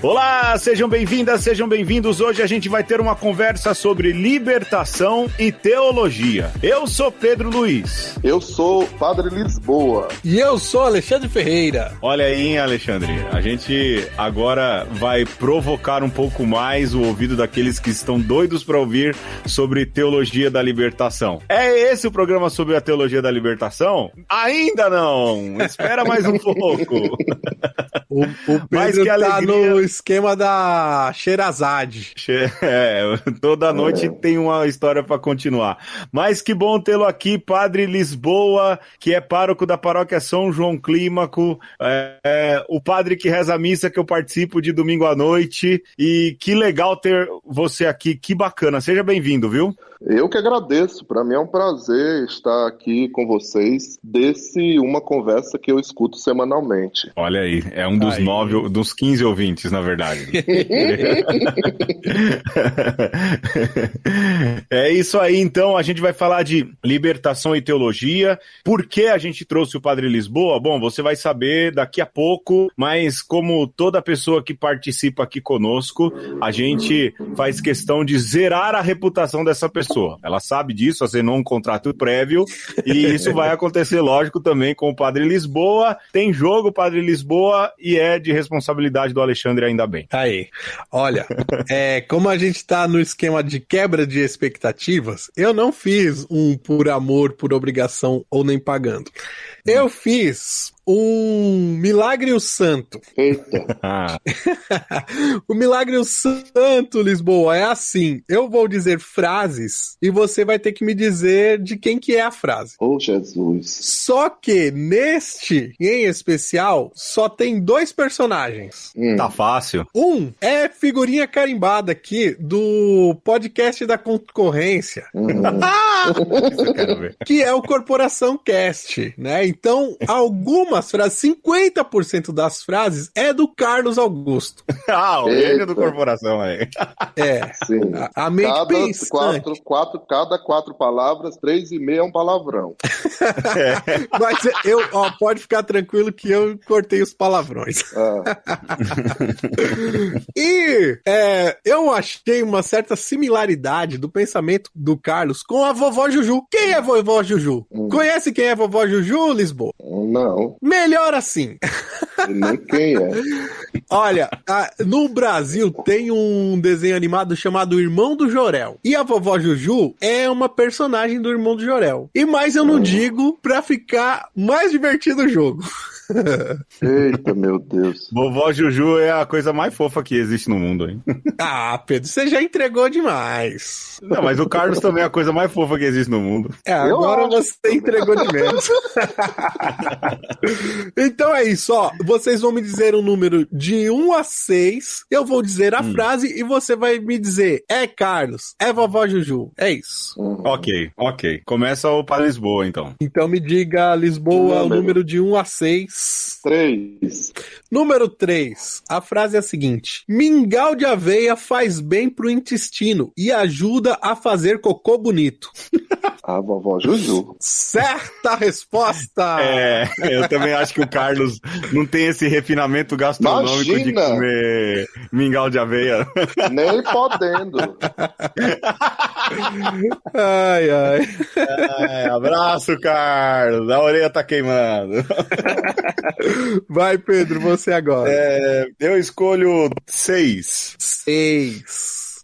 Olá, sejam bem-vindas, sejam bem-vindos. Hoje a gente vai ter uma conversa sobre libertação e teologia. Eu sou Pedro Luiz. Eu sou Padre Lisboa. E eu sou Alexandre Ferreira. Olha aí, hein, Alexandre, a gente agora vai provocar um pouco mais o ouvido daqueles que estão doidos para ouvir sobre teologia da libertação. É esse o programa sobre a teologia da libertação? Ainda não! Espera mais um pouco. O Pedro tá no esquema da Sherazade. Toda noite tem uma história para continuar. Mas que bom tê-lo aqui, Padre Lisboa, que é pároco da paróquia São João Clímaco, o padre que reza a missa que eu participo de domingo à noite. E que legal ter você aqui, que bacana. Seja bem-vindo, viu? Eu que agradeço, para mim é um prazer estar aqui com vocês desse uma conversa que eu escuto semanalmente. Olha aí, é um dos 15 ouvintes, na verdade. É isso aí, então, a gente vai falar de libertação e teologia. Por que a gente trouxe o Padre Lisboa? Bom, você vai saber daqui a pouco, mas como toda pessoa que participa aqui conosco, a gente faz questão de zerar a reputação dessa pessoa. Ela sabe disso, assinou um contrato prévio, e isso vai acontecer, lógico, também com o Padre Lisboa. Tem jogo, Padre Lisboa, e é de responsabilidade do Alexandre, ainda bem. Aí, olha, como a gente tá no esquema de quebra de expectativas, eu não fiz um por amor, por obrigação ou nem pagando. Eu fiz um Milagre Santo. Eita. O Milagre Santo, Lisboa, é assim. Eu vou dizer frases e você vai ter que me dizer de quem que é a frase. Oh, Jesus. Só que neste, em especial, só tem 2 personagens. Tá fácil. Um é figurinha carimbada aqui do podcast da concorrência. Isso eu quero ver. Que é o Corporação Cast, né? Então, algumas frases, 50% das frases é do Carlos Augusto. O gênio do Corporação aí. Sim. A mente pensante. Cada 4 palavras, 3,5 é um palavrão. Mas pode ficar tranquilo que eu cortei os palavrões. E eu achei uma certa similaridade do pensamento do Carlos com a vovó Juju. Quem é a vovó Juju? Conhece quem é a vovó Juju, Lisboa? Não. Melhor assim. Nem quem é. Olha, no Brasil tem um desenho animado chamado Irmão do Jorel. E a vovó Juju é uma personagem do Irmão do Jorel. E mais eu não digo pra ficar mais divertido o jogo. Eita, meu Deus. Vovó Juju é a coisa mais fofa que existe no mundo, hein? Pedro, você já entregou demais. Não, mas o Carlos também é a coisa mais fofa que existe no mundo. Agora você entregou de menos. Então é isso, ó. Vocês vão me dizer um número de 1 a 6. Eu vou dizer a frase e você vai me dizer: é Carlos, é vovó Juju. É isso. Ok. Começa o Padre Lisboa, então. Então me diga, Lisboa, o número de 1 a 6. 3. Número 3. A frase é a seguinte: mingau de aveia faz bem pro intestino e ajuda a fazer cocô bonito. A vovó Juju. Certa resposta! Eu também acho que o Carlos não tem esse refinamento gastronômico de comer mingau de aveia. Nem podendo. Ai. Abraço, Carlos. A orelha tá queimando. Vai, Pedro, você agora. Eu escolho 6. 6.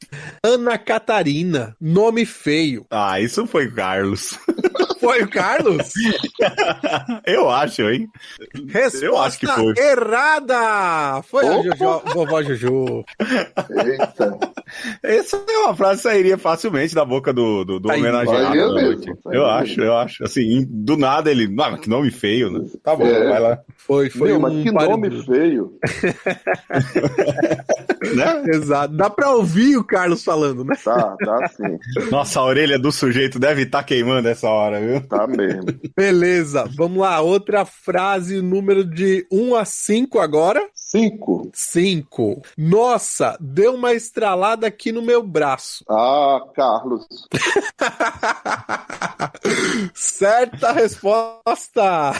Ana Catarina, nome feio. Isso foi o Carlos. Foi o Carlos? Eu acho, hein? Resposta eu acho que foi. Errada! Foi a vovó Juju. Eita. Essa é uma frase que sairia facilmente da boca do homenageado da noite. Eu acho. Assim, do nada ele... que nome feio, né? Tá bom, vai lá. Foi mas que nome feio. Né? Exato. Dá pra ouvir o Carlos falando, né? Tá sim. Nossa, a orelha do sujeito deve estar queimando essa hora, viu? Tá mesmo. Beleza, vamos lá. Outra frase, número de 1 a 5 agora. 5. Nossa, deu uma estralada aqui no meu braço. Ah, Carlos. Certa resposta.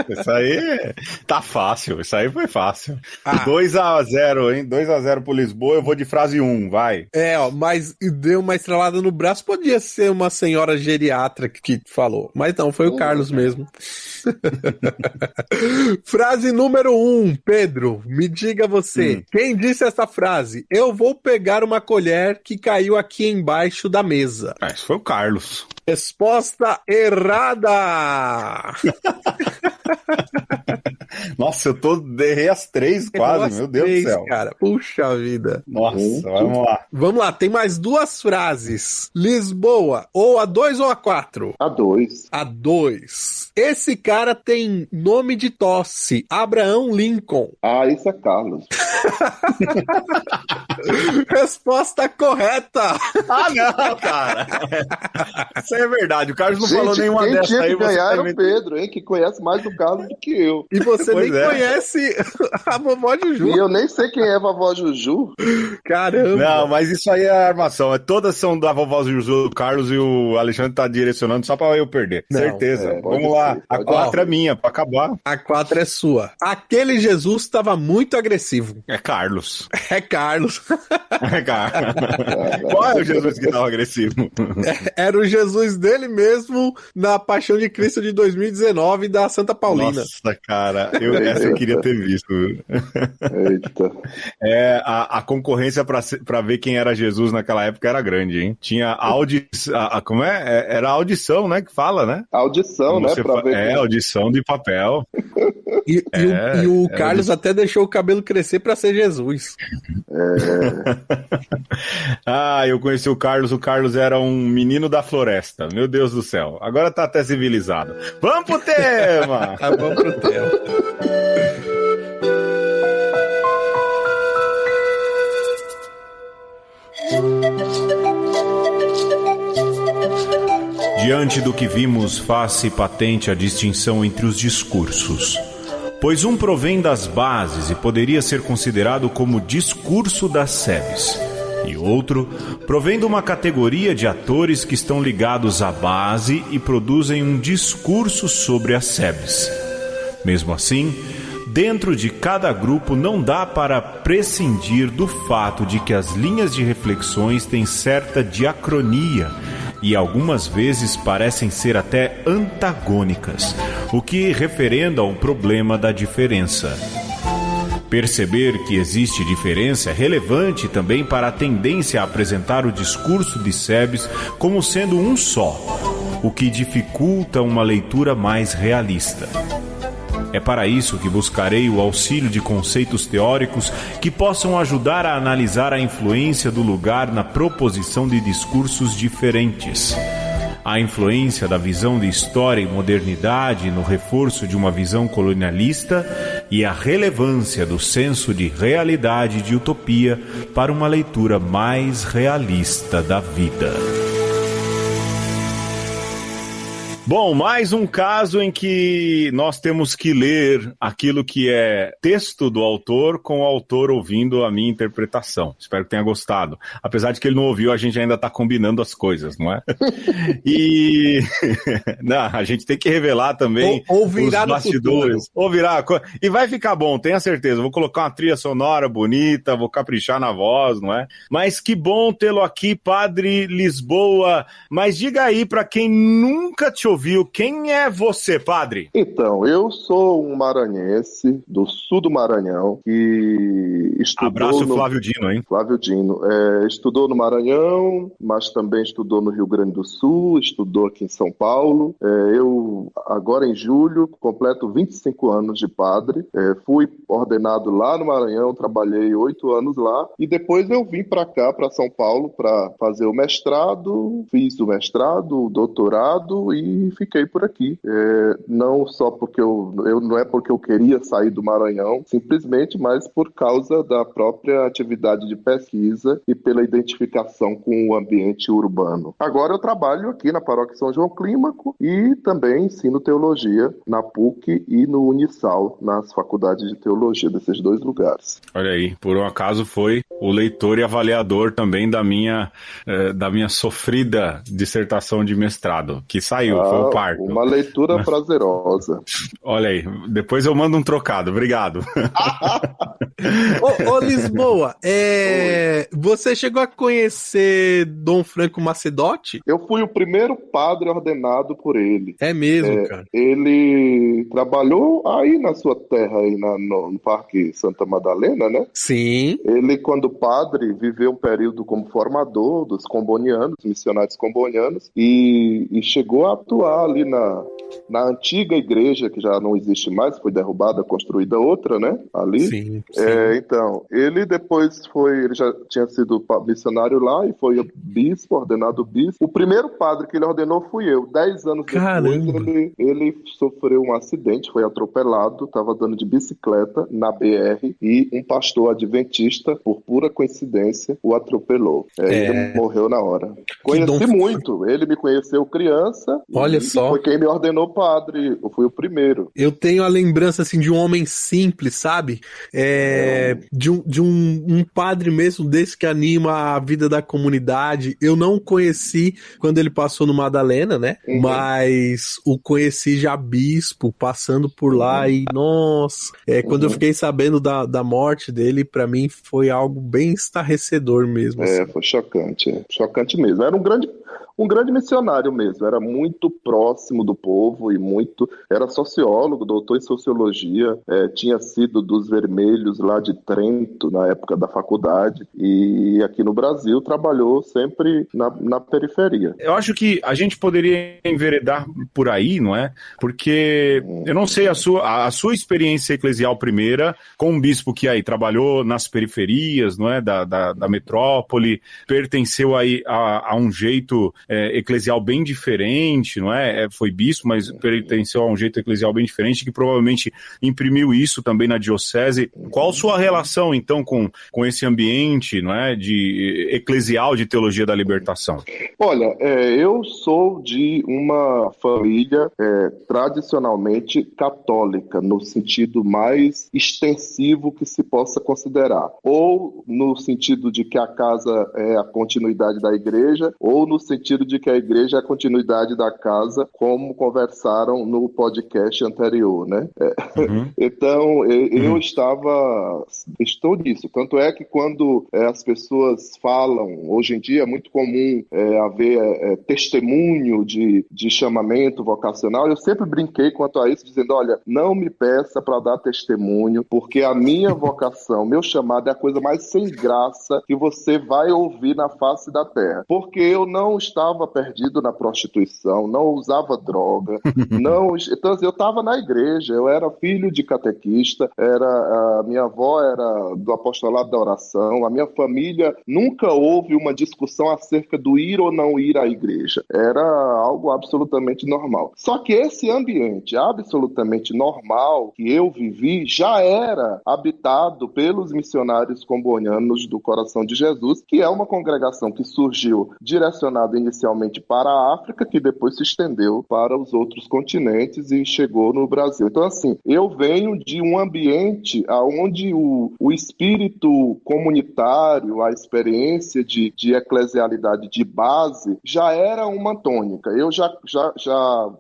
Isso aí tá fácil, isso aí foi fácil. Ah. 2-0, hein? 2-0 pro Lisboa, eu vou de frase 1, vai. Mas deu uma estralada no braço, podia ser uma senhora geriatra que falou, mas não, foi o Carlos mesmo. Frase número 1, Pedro, me diga você, quem disse essa frase? Eu vou pegar uma colher que caiu aqui embaixo da mesa. Isso foi o Carlos. Resposta errada! Nossa, errei as 3 quase, meu Deus do céu. Cara. Puxa vida. Nossa, vamos lá. Vamos lá, tem mais 2 frases. Lisboa, ou a 2 ou a 4? A 2. A 2. Esse cara tem nome de tosse, Abraham Lincoln. Ah, isso é Carlos. Resposta correta. Ah, não, cara. Isso é verdade, o Carlos não falou nenhuma dessa tinha aí. Que ganhar era tá o Pedro, hein, que conhece mais do Carlos do que eu. E você nem conhece a vovó Juju. E eu nem sei quem é a vovó Juju. Caramba. Não, mas isso aí é armação. Todas são da vovó Juju, do Carlos, e o Alexandre tá direcionando só pra eu perder. Não, certeza. Vamos lá. A 4 é minha, pra acabar. A 4 é sua. Aquele Jesus estava muito agressivo. É Carlos. É Carlos. É Carlos. Qual é o Jesus que tava agressivo? Era o Jesus dele mesmo na Paixão de Cristo de 2019 da Santa Paulina. Nossa, cara, essa eu queria ter visto. Eita. A concorrência pra ver quem era Jesus naquela época era grande, hein? Tinha como é? Era a audição, né? Que fala, né? Audição, né? Pra ver audição de papel. E o Carlos até deixou o cabelo crescer pra ser Jesus. Eu conheci o Carlos. O Carlos era um menino da floresta. Meu Deus do céu. Agora tá até civilizado. Vamos pro tema! Vamos pro tema. Diante do que vimos, faz-se patente a distinção entre os discursos, pois um provém das bases e poderia ser considerado como discurso das sebes, e outro provém de uma categoria de atores que estão ligados à base e produzem um discurso sobre as sebes. Mesmo assim, dentro de cada grupo não dá para prescindir do fato de que as linhas de reflexões têm certa diacronia e algumas vezes parecem ser até antagônicas, o que referenda ao problema da diferença. Perceber que existe diferença é relevante também para a tendência a apresentar o discurso de Sebes como sendo um só, o que dificulta uma leitura mais realista. É para isso que buscarei o auxílio de conceitos teóricos que possam ajudar a analisar a influência do lugar na proposição de discursos diferentes. A influência da visão de história e modernidade no reforço de uma visão colonialista e a relevância do senso de realidade e de utopia para uma leitura mais realista da vida. Bom, mais um caso em que nós temos que ler aquilo que é texto do autor com o autor ouvindo a minha interpretação. Espero que tenha gostado. Apesar de que ele não ouviu, a gente ainda está combinando as coisas, não é? E não, a gente tem que revelar também ou virar os bastidores. Ou virar. E vai ficar bom, tenha certeza. Vou colocar uma trilha sonora bonita, vou caprichar na voz, não é? Mas que bom tê-lo aqui, Padre Lisboa. Mas diga aí para quem nunca te ouviu, quem é você, padre? Então, eu sou um maranhense do sul do Maranhão que estudou... Abraço Flávio Dino, hein? Flávio Dino. Estudou no Maranhão, mas também estudou no Rio Grande do Sul, estudou aqui em São Paulo. Eu, agora em julho, completo 25 anos de padre. Fui ordenado lá no Maranhão, trabalhei 8 anos lá e depois eu vim para cá, para São Paulo, para fazer o mestrado, fiz o mestrado, o doutorado e e fiquei por aqui. Não só porque não é porque eu queria sair do Maranhão, simplesmente, mas por causa da própria atividade de pesquisa e pela identificação com o ambiente urbano. Agora eu trabalho aqui na Paróquia São João Clímaco e também ensino teologia na PUC e no Unisal, nas faculdades de teologia desses dois lugares. Olha aí, por um acaso foi o leitor e avaliador também da minha sofrida dissertação de mestrado, que saiu, foi o parto. Uma leitura prazerosa. Olha aí, depois eu mando um trocado, obrigado. Ô Lisboa, você chegou a conhecer Dom Franco Macedotti? Eu fui o primeiro padre ordenado por ele. É mesmo, cara? Ele trabalhou aí na sua terra, aí no Parque Santa Madalena, né? Sim. Ele, quando padre, viveu um período como formador dos combonianos, missionários combonianos, e chegou a atuar ali na antiga igreja, que já não existe mais, foi derrubada, construída outra, né? Ali. Sim. Então, ele depois ele já tinha sido missionário lá e foi bispo, ordenado bispo. O primeiro padre que ele ordenou fui eu. 10 anos depois, ele sofreu um acidente, foi atropelado, estava andando de bicicleta na BR e um pastor adventista, por pura coincidência, o atropelou. Ele morreu na hora. Conheci muito. Ele me conheceu criança. Olha só. Foi quem me ordenou padre. Eu fui o primeiro. Eu tenho a lembrança, assim, de um homem simples, sabe? De um padre mesmo desse que anima a vida da comunidade. Eu não o conheci quando ele passou no Madalena, né? Uhum. Mas o conheci já bispo, passando por lá e, nossa... Quando eu fiquei sabendo da morte dele, pra mim foi algo bem estarrecedor mesmo. Assim. Foi chocante. Chocante mesmo. Era um grande missionário mesmo, era muito próximo do povo e era sociólogo, doutor em sociologia, tinha sido dos Vermelhos lá de Trento na época da faculdade e aqui no Brasil trabalhou sempre na periferia. Eu acho que a gente poderia enveredar por aí, não é? Porque eu não sei a sua experiência eclesial primeira, com um bispo que aí trabalhou nas periferias, não é? Da metrópole, pertenceu aí a um jeito eclesial bem diferente, não é? Foi bispo, mas pertenceu a um jeito eclesial bem diferente, que provavelmente imprimiu isso também na diocese. Qual sua relação, então, com esse ambiente, não é? Eclesial de teologia da libertação? Olha, eu sou de uma família tradicionalmente católica, no sentido mais extensivo que se possa considerar. Ou no sentido de que a casa é a continuidade da igreja, ou no sentido de que a igreja é a continuidade da casa, como conversaram no podcast anterior, né? Então, eu estou nisso. Tanto é que quando as pessoas falam, hoje em dia é muito comum haver testemunho de chamamento vocacional, eu sempre brinquei quanto a isso, dizendo, olha, não me peça para dar testemunho, porque a minha vocação, meu chamado é a coisa mais sem graça que você vai ouvir na face da terra. Porque eu não estava perdido na prostituição, não usava droga, então eu estava na igreja, eu era filho de catequista, a minha avó era do apostolado da oração, a minha família nunca houve uma discussão acerca do ir ou não ir à igreja, era algo absolutamente normal. Só que esse ambiente absolutamente normal que eu vivi já era habitado pelos missionários combonianos do Coração de Jesus, que é uma congregação que surgiu direcionada inicialmente para a África, que depois se estendeu para os outros continentes e chegou no Brasil. Então, assim, eu venho de um ambiente onde o espírito comunitário, a experiência de eclesialidade de base já era uma tônica.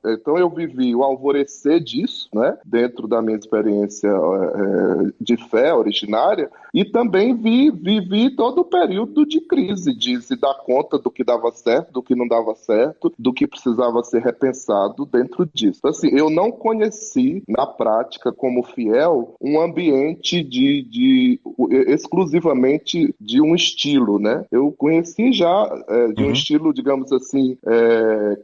Então eu vivi o alvorecer disso, né, dentro da minha experiência de fé originária, e também vivi todo o período de crise, de se dar conta do que dava certo, do que não dava certo, do que precisava ser repensado dentro disso. Assim, eu não conheci, na prática, como fiel, um ambiente exclusivamente de um estilo, né? Eu conheci já de um estilo, digamos assim,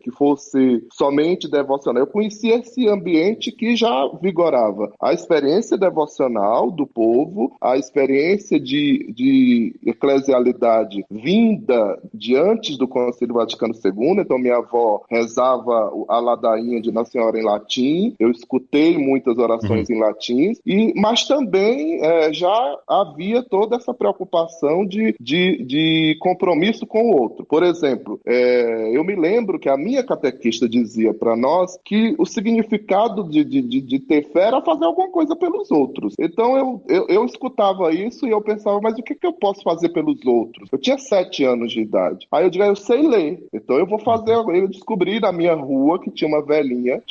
que fosse somente devocional. Eu conheci esse ambiente que já vigorava a experiência devocional do povo, a experiência experiência de eclesialidade vinda de antes do Concílio Vaticano II, então minha avó rezava a ladainha de Nossa Senhora em latim, eu escutei muitas orações em latim, mas também já havia toda essa preocupação de compromisso com o outro. Por exemplo, eu me lembro que a minha catequista dizia para nós que o significado de ter fé era fazer alguma coisa pelos outros. Então eu escutava isso e eu pensava, mas o que eu posso fazer pelos outros? Eu tinha 7 anos de idade. Aí eu digo, eu sei ler, então eu vou fazer. Eu descobri na minha rua que tinha uma velhinha,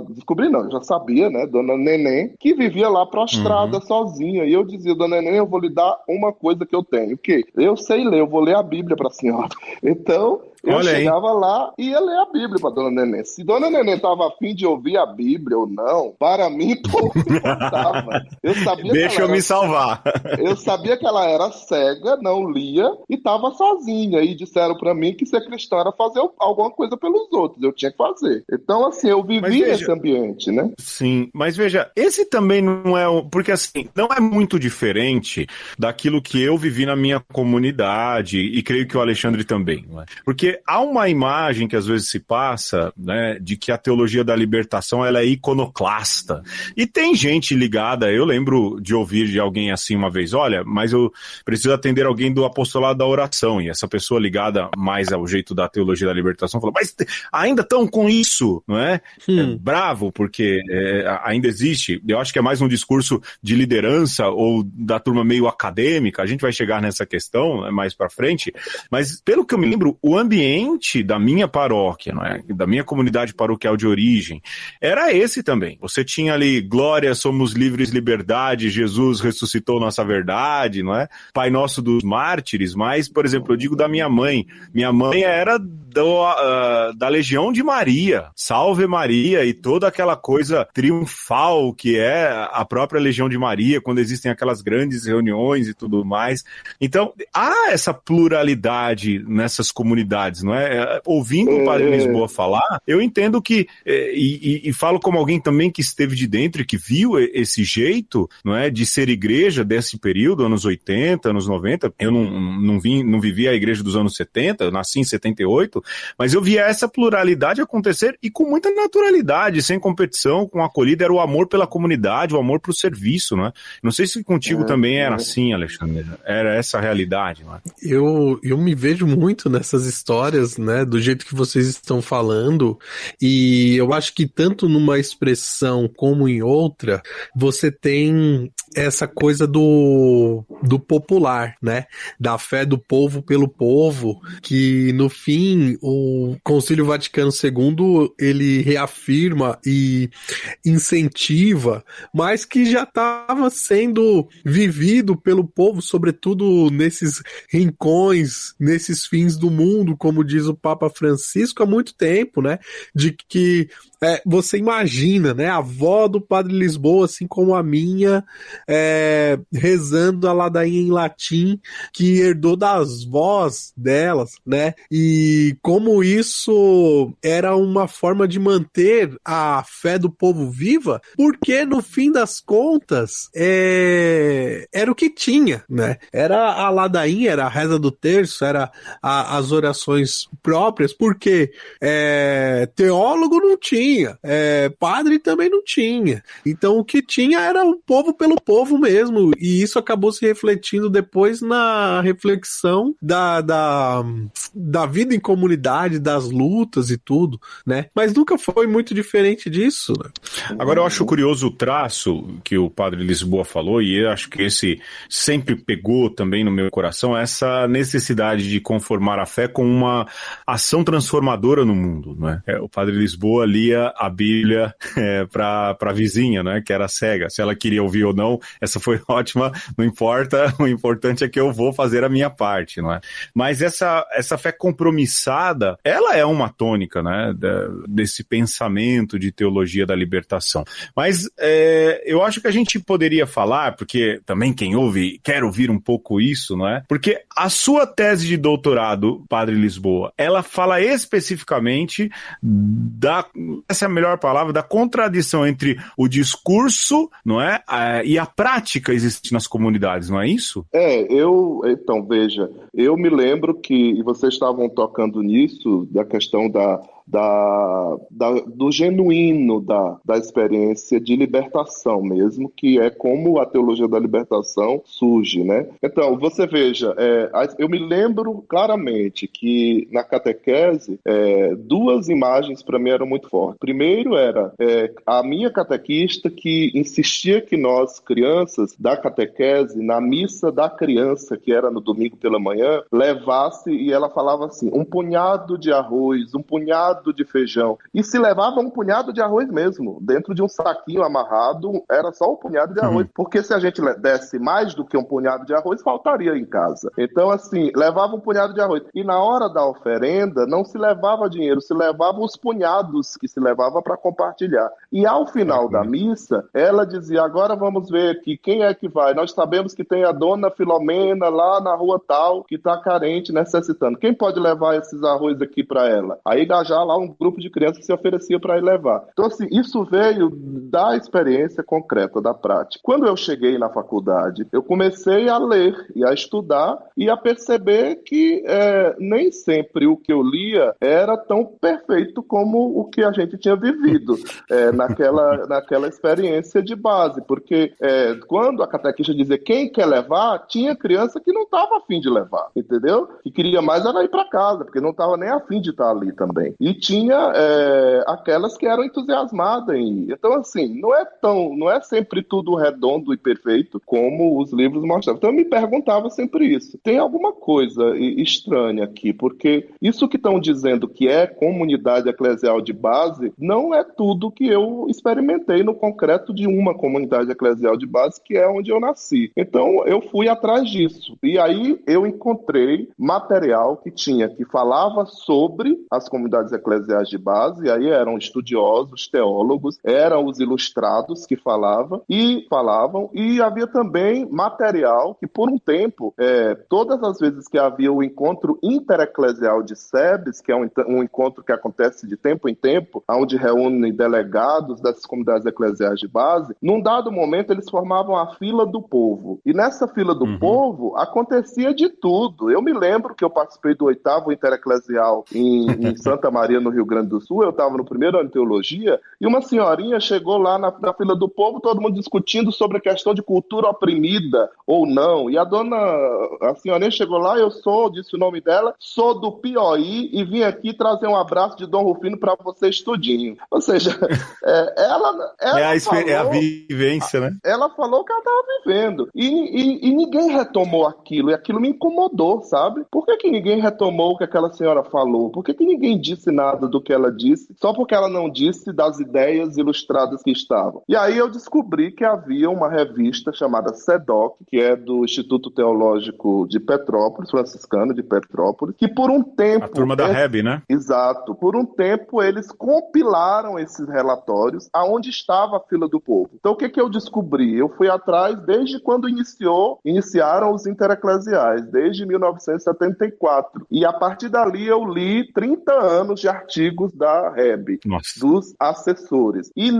descobri não, eu já sabia, né, Dona Neném, que vivia lá prostrada sozinha, e eu dizia, Dona Neném, eu vou lhe dar uma coisa que eu tenho, o quê? Eu sei ler, eu vou ler a Bíblia para a senhora. Então eu chegava lá e ia ler a Bíblia para Dona Neném. Se Dona Neném estava a fim de ouvir a Bíblia ou não, para mim pouco importava. Eu sabia Deixa eu me salvar. Eu sabia que ela era cega, não lia e estava sozinha. E disseram para mim que ser cristão era fazer alguma coisa pelos outros. Eu tinha que fazer. Então, assim, eu vivi nesse ambiente, né? Sim, mas veja, esse também não é... Porque, assim, não é muito diferente daquilo que eu vivi na minha comunidade e creio que o Alexandre também, não é? Porque há uma imagem que às vezes se passa, né, de que a teologia da libertação ela é iconoclasta. E tem gente ligada, eu lembro de ouvir de alguém assim uma vez, olha, mas eu preciso atender alguém do apostolado da oração, e essa pessoa ligada mais ao jeito da teologia da libertação falou, mas ainda estão com isso, não é? Bravo, porque ainda existe, eu acho que é mais um discurso de liderança ou da turma meio acadêmica, a gente vai chegar nessa questão mais pra frente, mas pelo que eu me lembro, o ambiente da minha paróquia, não é? Da minha comunidade paroquial de origem, era esse também. Você tinha ali, glória, somos livres, liberdade, Jesus ressuscitou nossa verdade, não é? Pai Nosso dos Mártires, mas, por exemplo, eu digo da minha mãe. Minha mãe era da Legião de Maria, Salve Maria, e toda aquela coisa triunfal que é a própria Legião de Maria, quando existem aquelas grandes reuniões e tudo mais. Então, há essa pluralidade nessas comunidades, não é? Ouvindo o Padre Lisboa falar, eu entendo que, e falo como alguém também que esteve de dentro e que viu esse jeito, não é, de ser igreja desse período, anos 80, anos 90, eu não vivi a igreja dos anos 70, eu nasci em 78, mas eu via essa pluralidade acontecer e com muita naturalidade, sem competição, com acolhida, era o amor pela comunidade, o amor pro serviço, não é? Não sei se contigo também era assim, Alexandre, era essa a realidade, não é? Eu me vejo muito nessas histórias, né, do jeito que vocês estão falando, e eu acho que tanto numa expressão como em outra, você tem essa coisa do popular, né, da fé do povo pelo povo, que no fim o Concílio Vaticano II ele reafirma e incentiva, mas que já estava sendo vivido pelo povo, sobretudo nesses rincões, nesses fins do mundo, como diz o Papa Francisco, há muito tempo, né, de que você imagina, né, a avó do Padre Lisboa, assim como a minha, rezando a ladainha em latim, que herdou das vós delas, né, e como isso era uma forma de manter a fé do povo viva, porque no fim das contas, era o que tinha, né, era a ladainha, era a reza do terço, era as orações próprias, porque teólogo não tinha, padre também não tinha. Então o que tinha era o povo pelo povo mesmo, e isso acabou se refletindo depois na reflexão da vida em comunidade, das lutas e tudo, né? Mas nunca foi muito diferente disso, né? Agora eu acho curioso o traço que o Padre Lisboa falou, e eu acho que esse sempre pegou também no meu coração, essa necessidade de conformar a fé com uma ação transformadora no mundo, né? O Padre Lisboa lia a Bíblia para a vizinha, né, que era cega. Se ela queria ouvir ou não, essa foi ótima, não importa, o importante é que eu vou fazer a minha parte, não é? Mas essa fé compromissada, ela é uma tônica, né, desse pensamento de teologia da libertação. Mas eu acho que a gente poderia falar, porque também quem ouve quer ouvir um pouco isso, não é? Porque a sua tese de doutorado, Padre Lisboa, ela fala especificamente essa é a melhor palavra, da contradição entre o discurso, não é, e a prática existente nas comunidades, não é isso? Então, veja, eu me lembro que, e vocês estavam tocando nisso, da questão do genuíno da experiência de libertação mesmo, que é como a teologia da libertação surge, né? Então, você veja, eu me lembro claramente que na catequese, duas imagens para mim eram muito fortes. Primeiro era a minha catequista que insistia que nós, crianças da catequese, na missa da criança, que era no domingo pela manhã, levasse, e ela falava assim, um punhado de arroz, um punhado de feijão, e se levava um punhado de arroz mesmo, dentro de um saquinho amarrado, era só um punhado de arroz, porque se a gente desse mais do que um punhado de arroz, faltaria em casa. Então, assim, levava um punhado de arroz, e na hora da oferenda, não se levava dinheiro, se levava os punhados que se levava para compartilhar. E ao final da missa, ela dizia, agora vamos ver aqui, quem é que vai? Nós sabemos que tem a dona Filomena lá na rua tal, que está carente, necessitando. Quem pode levar esses arroz aqui para ela? Aí já lá um grupo de crianças que se oferecia para ir levar. Então, assim, isso veio da experiência concreta, da prática. Quando eu cheguei na faculdade, eu comecei a ler e a estudar e a perceber que nem sempre o que eu lia era tão perfeito como o que a gente tinha vivido naquela experiência de base, porque quando a catequista dizia quem quer levar, tinha criança que não estava afim de levar, entendeu? Que queria mais era ir para casa, porque não estava nem afim de estar ali também. E tinha aquelas que eram entusiasmadas em ir. Então, assim, não é sempre tudo redondo e perfeito como os livros mostravam. Então, eu me perguntava sempre isso. Tem alguma coisa estranha aqui, porque isso que estão dizendo que é comunidade eclesial de base não é tudo que eu experimentei no concreto de uma comunidade eclesial de base, que é onde eu nasci. Então, eu fui atrás disso. E aí, eu encontrei material que falava sobre as comunidades eclesiais de base, e aí eram estudiosos, teólogos, eram os ilustrados que falavam, e havia também material que, por um tempo, todas as vezes que havia o encontro intereclesial de SEBs, que é um encontro que acontece de tempo em tempo, onde reúnem delegados das comunidades eclesiais de base, num dado momento eles formavam a fila do povo. E nessa fila do povo acontecia de tudo. Eu me lembro que eu participei do 8º Intereclesial em Santa Maria, no Rio Grande do Sul. Eu estava no primeiro ano de teologia e uma senhorinha chegou lá na fila do povo, todo mundo discutindo sobre a questão de cultura oprimida ou não. E a senhorinha chegou lá, disse o nome dela, sou do Piauí e vim aqui trazer um abraço de Dom Rufino para vocês tudinho. Ou seja, ela é a vivência, né? Ela falou que ela estava vivendo. E ninguém retomou aquilo, e aquilo me incomodou, sabe? Por que ninguém retomou o que aquela senhora falou? Por que ninguém disse nada do que ela disse, só porque ela não disse das ideias ilustradas que estavam? E aí eu descobri que havia uma revista chamada SEDOC, que é do Instituto Teológico de Petrópolis, franciscano de Petrópolis, que por um tempo... A turma da Reb, né? Exato. Por um tempo eles compilaram esses relatórios aonde estava a fila do povo. Então o que eu descobri? Eu fui atrás desde quando iniciaram os intereclesiais, desde 1974. E a partir dali eu li 30 anos de artigos da Reb, dos assessores. E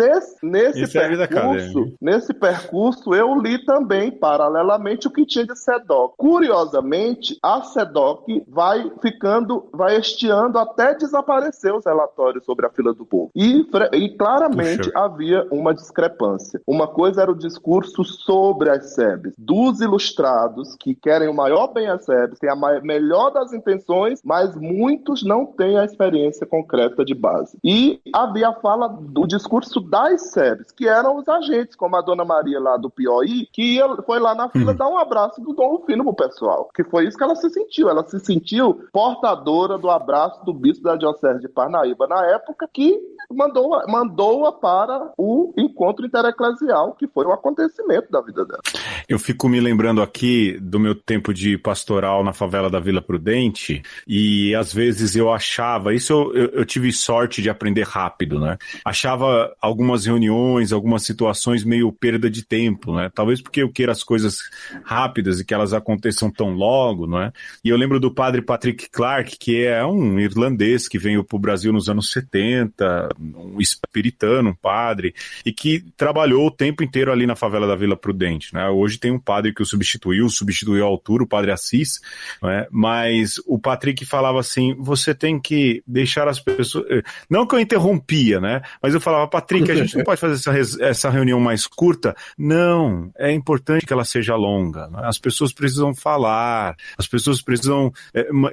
nesse percurso eu li também, paralelamente, o que tinha de SEDOC. Curiosamente, a SEDOC vai estiando até desaparecer os relatórios sobre a fila do povo. E claramente havia uma discrepância. Uma coisa era o discurso sobre as SEBs, dos ilustrados, que querem o maior bem às SEBs, têm a melhor das intenções, mas muitos não têm a experiência concreta de base. E havia a fala do discurso das SEBs, que eram os agentes, como a Dona Maria lá do Piauí, que foi lá na fila dar um abraço do Dom Rufino pro pessoal, que foi isso que ela se sentiu. Ela se sentiu portadora do abraço do bispo da Diocese de Parnaíba na época, que mandou-a para o encontro intereclesial, que foi o acontecimento da vida dela. Eu fico me lembrando aqui do meu tempo de pastoral na favela da Vila Prudente, e às vezes eu achava, isso eu tive sorte de aprender rápido, né? Achava algumas reuniões, algumas situações meio perda de tempo, né? Talvez porque eu queira as coisas rápidas e que elas aconteçam tão logo, não é? E eu lembro do padre Patrick Clark, que é um irlandês que veio para o Brasil nos anos 70, um espiritano, um padre, e que trabalhou o tempo inteiro ali na favela da Vila Prudente, né? Hoje tem um padre que o substituiu à altura, o padre Assis, né? Mas o Patrick falava assim, você tem que deixar as pessoas... Não que eu interrompia, né? Mas eu falava, Patrick, a gente não pode fazer essa reunião mais curta? Não, é importante que ela seja longa, né? As pessoas precisam falar, as pessoas precisam...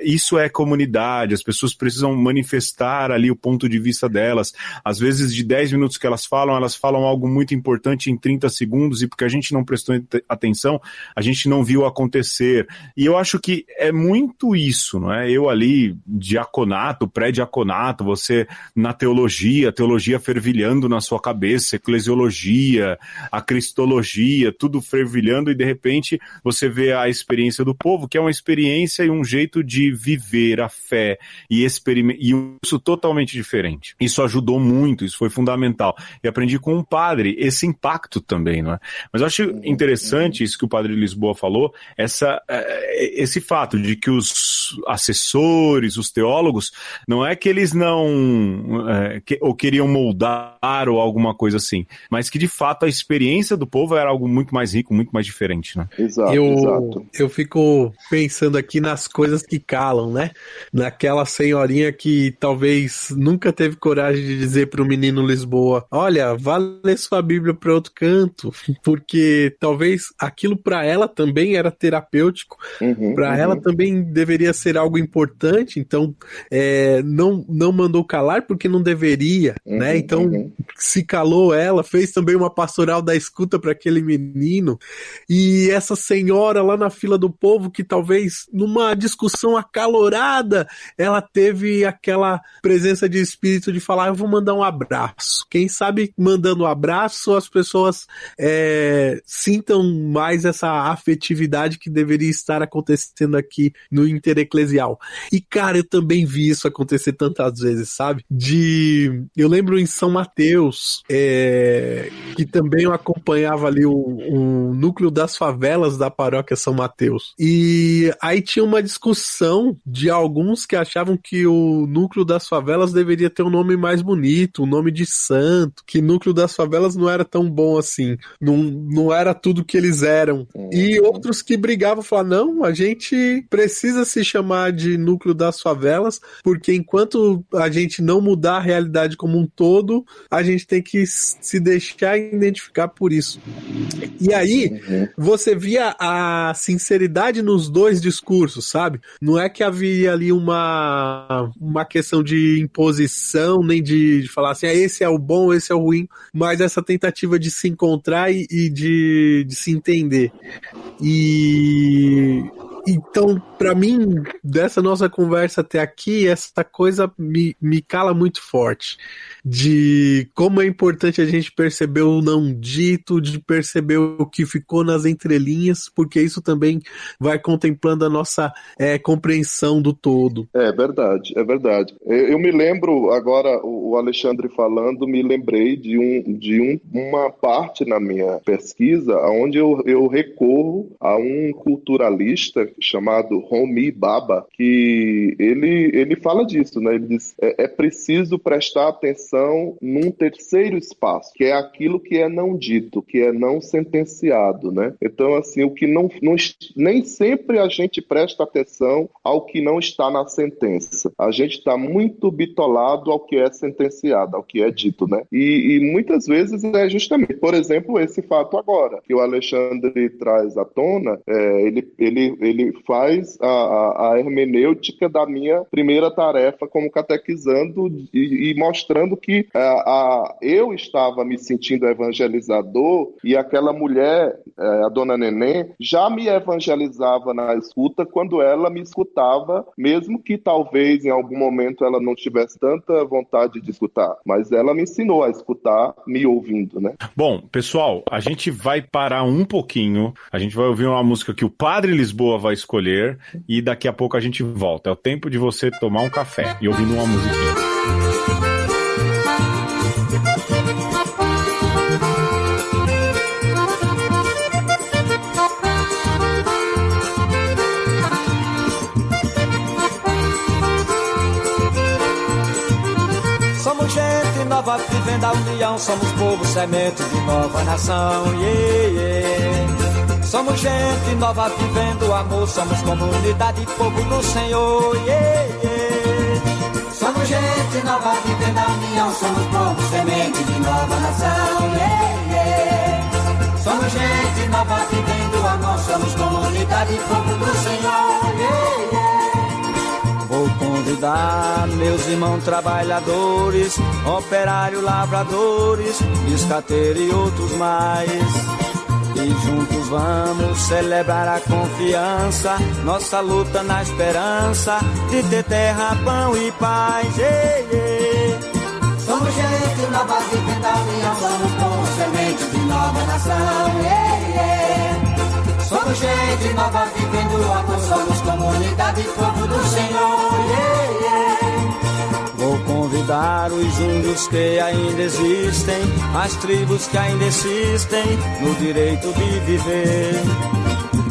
Isso é comunidade, as pessoas precisam manifestar ali o ponto de vista delas. Às vezes, de 10 minutos que elas falam algo muito importante em 30 segundos, e porque a gente não prestou atenção, a gente não viu acontecer. E eu acho que é muito isso, não é? Eu ali, diaconato, pré-diaconato, você na teologia, teologia fervilhando na sua cabeça, eclesiologia, a cristologia, tudo fervilhando, e de repente você vê a experiência do povo, que é uma experiência e um jeito de viver a fé e isso totalmente diferente. Isso ajudou muito, isso foi fundamental. E aprendi com um padre esse impacto também, não é? Mas eu acho interessante isso que o padre Lisboa falou, esse fato de que os assessores, os teólogos, não é que eles não ou queriam moldar ou alguma coisa assim, mas que de fato a experiência do povo era algo muito mais rico, muito mais diferente, né? Exato. Eu fico pensando aqui nas coisas que calam, né? Naquela senhorinha que talvez nunca teve coragem de dizer pro menino Lisboa, olha, vá ler sua Bíblia para outro canto, porque talvez aquilo para ela também era terapêutico, para ela também deveria ser algo importante, então não mandou calar porque não deveria, né? Então se calou ela, fez também uma pastoral da escuta para aquele menino, e essa senhora lá na fila do povo que talvez numa discussão acalorada ela teve aquela presença de espírito de falar, eu vou mandar um abraço. Quem sabe mandando um abraço as pessoas sintam mais essa afetividade que deveria estar acontecendo aqui no intereclesial. E cara, eu também vi isso acontecer tantas vezes, sabe? Eu lembro em São Mateus, que também eu acompanhava ali o núcleo das favelas da paróquia São Mateus. E aí tinha uma discussão de alguns que achavam que o núcleo das favelas deveria ter um nome mais bonito, um nome de santo, que núcleo das favelas não era tão bom assim, não era tudo que eles eram. E outros que brigavam, falavam, não, a gente precisa se chamar de núcleo das favelas, porque enquanto a gente não mudar a realidade como um todo, a gente tem que se deixar identificar por isso. E aí, você via a sinceridade nos dois discursos, sabe? Não é que havia ali uma questão de imposição, nem de falar assim, esse é o bom, esse é o ruim, mas essa tentativa de se encontrar e de se entender. E então, para mim, dessa nossa conversa até aqui, essa coisa me cala muito forte, de como é importante a gente perceber o não dito, de perceber o que ficou nas entrelinhas, porque isso também vai contemplando a nossa compreensão do todo. É verdade. Eu me lembro, agora o Alexandre falando, me lembrei de uma parte na minha pesquisa onde eu recorro a um culturalista chamado Homi Bhabha, que ele fala disso, né? Ele diz, é preciso prestar atenção num terceiro espaço, que é aquilo que é não dito, que é não sentenciado, né? Então, assim, o que nem sempre a gente presta atenção ao que não está na sentença. A gente está muito bitolado ao que é sentenciado, ao que é dito, né? E muitas vezes é justamente, por exemplo, esse fato agora, que o Alexandre traz à tona, ele faz a hermenêutica da minha primeira tarefa como catequizando e mostrando que eu estava me sentindo evangelizador e aquela mulher, a dona Neném, já me evangelizava na escuta quando ela me escutava, mesmo que talvez em algum momento ela não tivesse tanta vontade de escutar, mas ela me ensinou a escutar me ouvindo, né? Bom, pessoal, a gente vai parar um pouquinho, a gente vai ouvir uma música que o Padre Lisboa vai escolher e daqui a pouco a gente volta. É o tempo de você tomar um café e ouvindo uma musiquinha. Somos gente nova vivendo a união, somos povo semente de nova nação, yeah, yeah. Somos gente nova vivendo o amor, somos comunidade, povo do Senhor, yeah, yeah. Somos gente nova vivendo a união, somos povo semente de nova nação, yeah, yeah. Somos gente nova vivendo o amor, somos comunidade, povo do Senhor, yeah, yeah. Vou convidar meus irmãos trabalhadores, operários, lavradores, biscateiro e outros mais. E juntos vamos celebrar a confiança, nossa luta na esperança de ter terra, pão e paz. Yeah, yeah. Somos gente nova vivendo a união, somos povo semente de nova nação. Yeah, yeah. Somos gente nova vivendo o amor, somos comunidade, povo do Senhor, yeah, yeah. Vou convidar os índios que ainda existem, as tribos que ainda existem no direito de viver.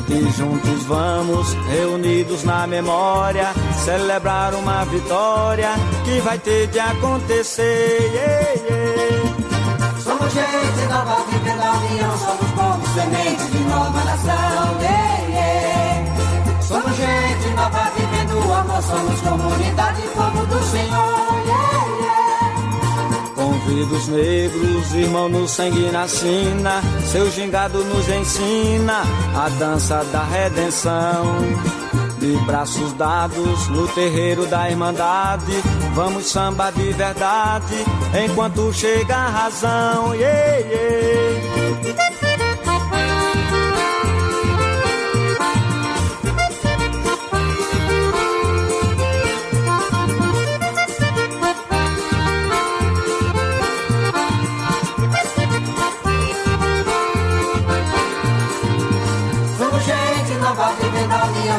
E juntos vamos, reunidos na memória, celebrar uma vitória que vai ter de acontecer, yeah, yeah. Somos gente nova vivendo a união, somos povo semente de nova nação, yeah, yeah. Somos gente nova vivendo o amor, somos comunidade, povo do Senhor, yeah, yeah. Convido os negros, irmão no sangue na sina, seu gingado nos ensina a dança da redenção. De braços dados no terreiro da Irmandade, vamos samba de verdade, enquanto chega a razão, yeah, yeah.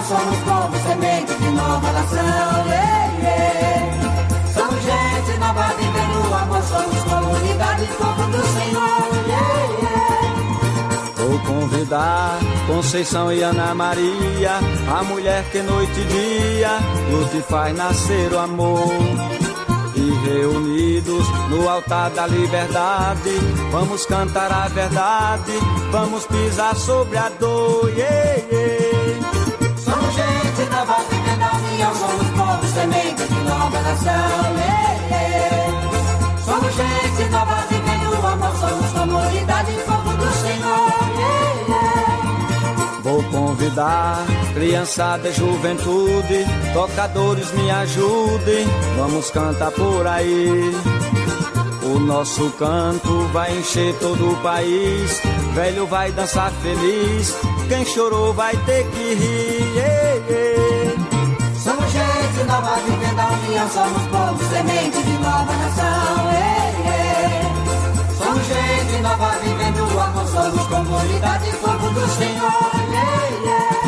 Somos povo semente de nova nação, yeah, yeah. Somos gente nova vivendo o amor, somos comunidade, povo do Senhor, yeah, yeah. Vou convidar Conceição e Ana Maria, a mulher que noite e dia luta e faz nascer o amor. E reunidos no altar da liberdade, vamos cantar a verdade, vamos pisar sobre a dor, yeah, yeah. Somos gente nova vivendo a união, somos povo semente de nova nação, yeah, yeah. Somos gente nova vivendo o amor, somos comunidade, povo do Senhor, yeah, yeah. Vou convidar criançada e juventude, tocadores me ajudem, vamos cantar por aí. O nosso canto vai encher todo o país, velho vai dançar feliz, quem chorou vai ter que rir, yeah, yeah. Somos gente nova vivendo a união, somos povo semente de nova nação, yeah, yeah. Somos gente nova vivendo o amor, somos comunidade, povo do Senhor, yeah, yeah.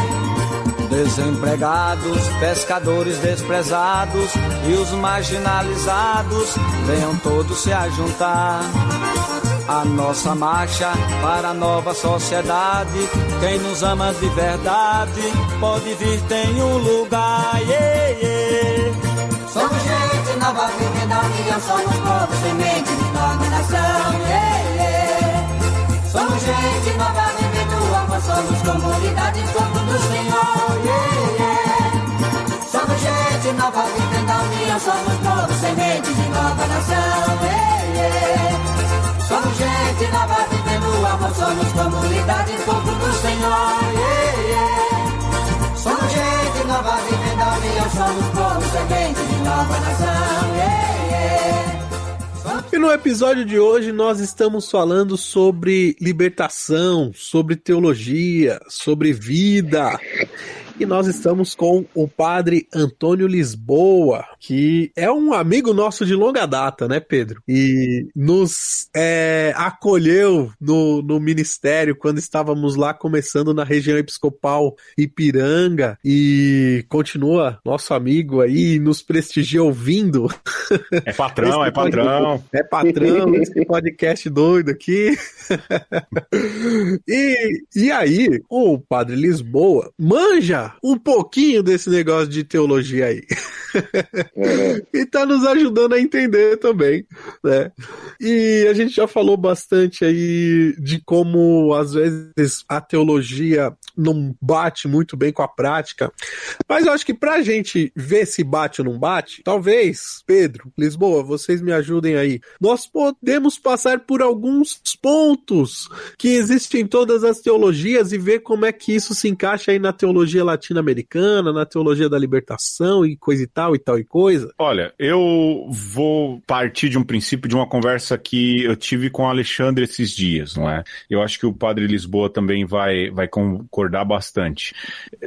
Desempregados, pescadores desprezados e os marginalizados, venham todos se ajuntar. A nossa marcha para a nova sociedade, quem nos ama de verdade pode vir, tem um lugar, yeah, yeah. Somos gente nova vivendo a união, somos povo semente de nova nação, yeah, yeah. Somos gente nova vivendo o amor, somos comunidade, povo do Senhor, yeah, yeah. Somos gente nova vivendo a união, somos povo semente de nova nação, yeah, yeah. Somos gente nova vivendo o amor, somos comunidade, povo do Senhor, yeah, yeah. Somos gente nova vivendo a união, somos povo semente de nova nação, yeah, yeah. E no episódio de hoje nós estamos falando sobre libertação, sobre teologia, sobre vida. E nós estamos com o padre Antônio Lisboa, que é um amigo nosso de longa data, né, Pedro? E nos acolheu no ministério quando estávamos lá começando na região episcopal Ipiranga e continua nosso amigo aí, nos prestigia ouvindo. É patrão, é patrão. É patrão, esse podcast doido aqui. E aí, o padre Lisboa manja um pouquinho desse negócio de teologia aí. E tá nos ajudando a entender também, né? E a gente já falou bastante aí de como às vezes a teologia não bate muito bem com a prática, mas eu acho que pra gente ver se bate ou não bate, talvez, Pedro, Lisboa, vocês me ajudem aí. Nós podemos passar por alguns pontos que existem em todas as teologias e ver como é que isso se encaixa aí na teologia latino-americana, na teologia da libertação e coisa e tal e coisa. Olha, eu vou partir de um princípio de uma conversa que eu tive com o Alexandre esses dias, não é? Eu acho que o padre Lisboa também vai concordar bastante,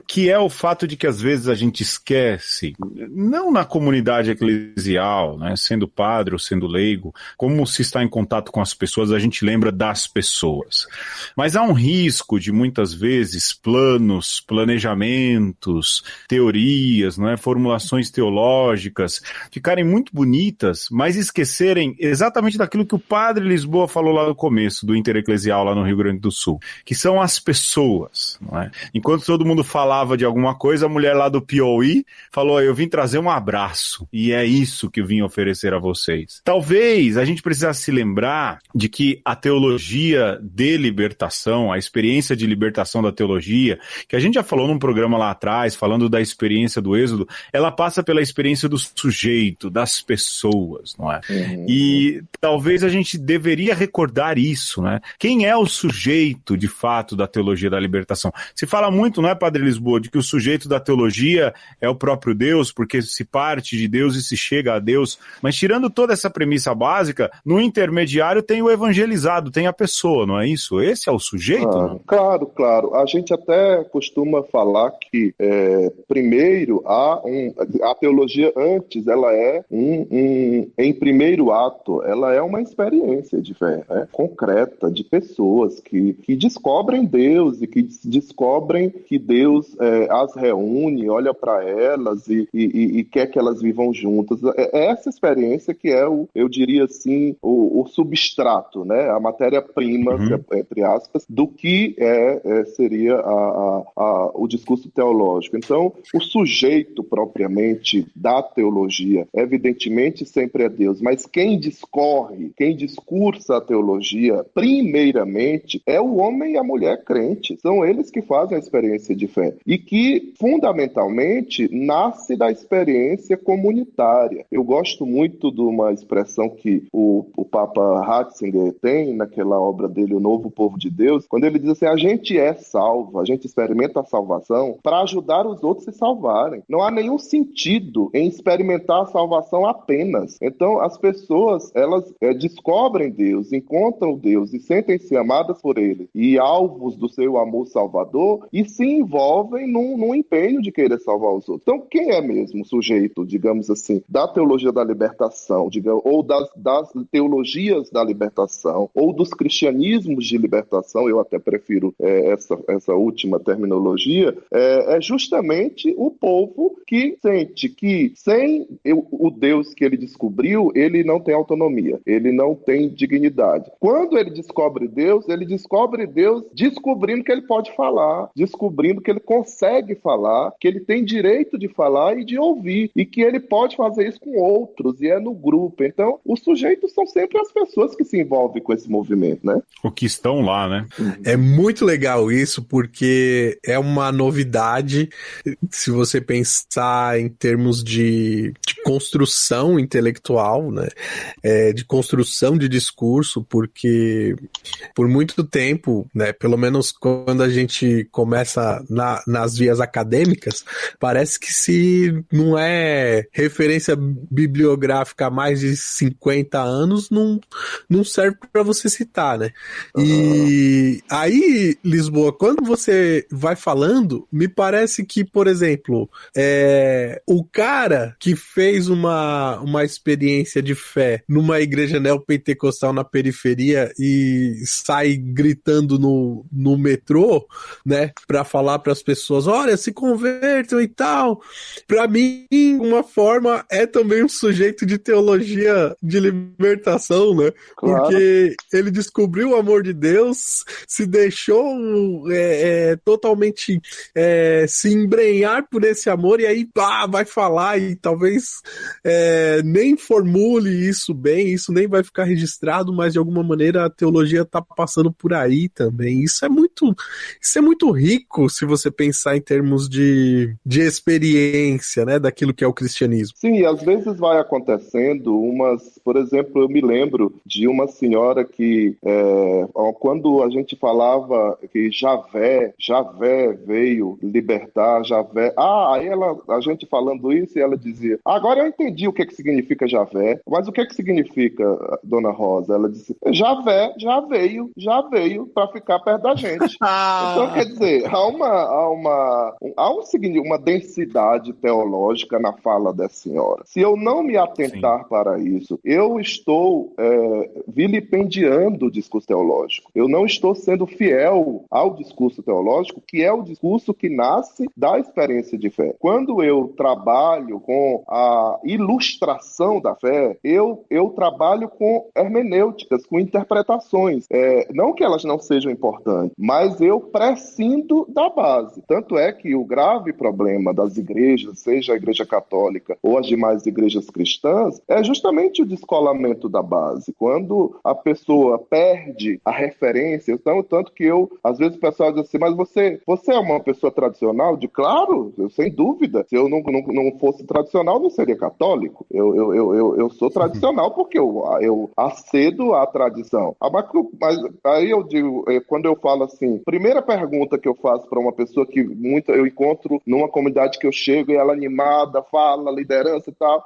que é o fato de que às vezes a gente esquece, não na comunidade eclesial, né, sendo padre ou sendo leigo, como se está em contato com as pessoas, a gente lembra das pessoas. Mas há um risco de muitas vezes planos, planejamentos, teorias, não é, formulações teológicas ficarem muito bonitas, mas esquecerem exatamente daquilo que o padre Lisboa falou lá no começo do Intereclesial lá no Rio Grande do Sul, que são as pessoas, não é? Enquanto todo mundo falava de alguma coisa, a mulher lá do Piauí falou, eu vim trazer um abraço, e é isso que eu vim oferecer a vocês. Talvez a gente precisasse se lembrar de que a teologia de libertação, a experiência de libertação da teologia, que a gente já falou num programa lá atrás, falando da experiência do Êxodo, ela passa pela experiência do sujeito, das pessoas, não é? E talvez a gente deveria recordar isso, né? Quem é o sujeito, de fato, da teologia da libertação? Se fala muito, não é, padre Lisboa, de que o sujeito da teologia é o próprio Deus, porque se parte de Deus e se chega a Deus, mas tirando toda essa premissa básica, no intermediário tem o evangelizado, tem a pessoa, não é isso? Esse é o sujeito? Claro. A gente até costuma falar que, primeiro, a teologia antes, ela é em primeiro ato, ela é uma experiência de fé, né, concreta, de pessoas que descobrem Deus e que descobrem que Deus as reúne, olha para elas e quer que elas vivam juntas. É essa experiência que é, eu diria assim, o substrato, né, a matéria-prima, entre aspas, do que seria o discurso teológico. Então, o sujeito propriamente da teologia, evidentemente sempre é Deus, mas quem discursa a teologia, primeiramente, é o homem e a mulher crente. São eles que fazem a experiência de fé e que, fundamentalmente, nasce da experiência comunitária. Eu gosto muito de uma expressão que o Papa Ratzinger tem naquela obra dele, O Novo Povo de Deus, quando ele diz assim, a gente é salvo, a gente experimenta a salvação para ajudar os outros a se salvarem. Não há nenhum sentido em experimentar a salvação apenas. Então, as pessoas, elas descobrem Deus, encontram Deus e sentem-se amadas por Ele e alvos do seu amor salvador e se envolvem num empenho de querer salvar os outros. Então, quem é mesmo o sujeito, digamos assim, da teologia da libertação, ou das teologias da libertação, ou dos cristianismos de libertação, eu até prefiro essa última terminologia, é justamente o povo que sente que sem o Deus que ele descobriu, ele não tem autonomia, ele não tem dignidade. Quando ele descobre Deus descobrindo que ele pode falar, descobrindo que ele consegue falar, que ele tem direito de falar e de ouvir, e que ele pode fazer isso com outros, e é no grupo. Então, os sujeitos são sempre as pessoas que se envolvem com esse movimento, né? O que estão lá, né? É muito legal isso, porque é uma novidade profundidade, se você pensar em termos de construção intelectual, né? De construção de discurso, porque por muito tempo, né, pelo menos quando a gente começa nas vias acadêmicas, parece que se não é referência bibliográfica há mais de 50 anos, não serve para você citar, né? E aí, Lisboa, quando você vai falando, me parece que, por exemplo, o cara que fez uma experiência de fé numa igreja neopentecostal na periferia e sai gritando no metrô, né, para falar para as pessoas, olha, se convertam e tal. Para mim, uma forma é também um sujeito de teologia de libertação, né? Claro. Porque ele descobriu o amor de Deus, se deixou totalmente se embrenhar por esse amor e aí vai falar e talvez nem formule isso bem, isso nem vai ficar registrado, mas de alguma maneira a teologia está passando por aí também. Isso é muito rico se você pensar em termos de experiência, né, daquilo que é o cristianismo. Sim, às vezes vai acontecendo por exemplo, eu me lembro de uma senhora que quando a gente falava que Javé veio libertar, aí a gente falando isso e ela dizia, agora eu entendi o que significa Javé, mas o que significa, Dona Rosa? Ela disse, Javé já veio para ficar perto da gente. Então, quer dizer, há uma densidade teológica na fala dessa senhora. Se eu não me atentar para isso, eu estou vilipendiando o discurso teológico. Eu não estou sendo fiel ao discurso teológico, que é o discurso que nasce da experiência de fé. Quando eu trabalho com a ilustração da fé, eu trabalho com hermenêuticas, com interpretações. Não que elas não sejam importantes, mas eu prescindo da base. Tanto é que o grave problema das igrejas, seja a Igreja Católica ou as demais igrejas cristãs, é justamente o descolamento da base. Quando a pessoa perde a referência, tanto que às vezes o pessoal diz assim, mas você é uma pessoa tradicional? Claro, sem dúvida. Se eu não fosse tradicional, eu não seria católico. Eu sou tradicional porque eu acedo à tradição. Mas aí eu digo, quando eu falo assim, primeira pergunta que eu faço para uma pessoa que eu encontro numa comunidade que eu chego e ela animada, fala, liderança e tal,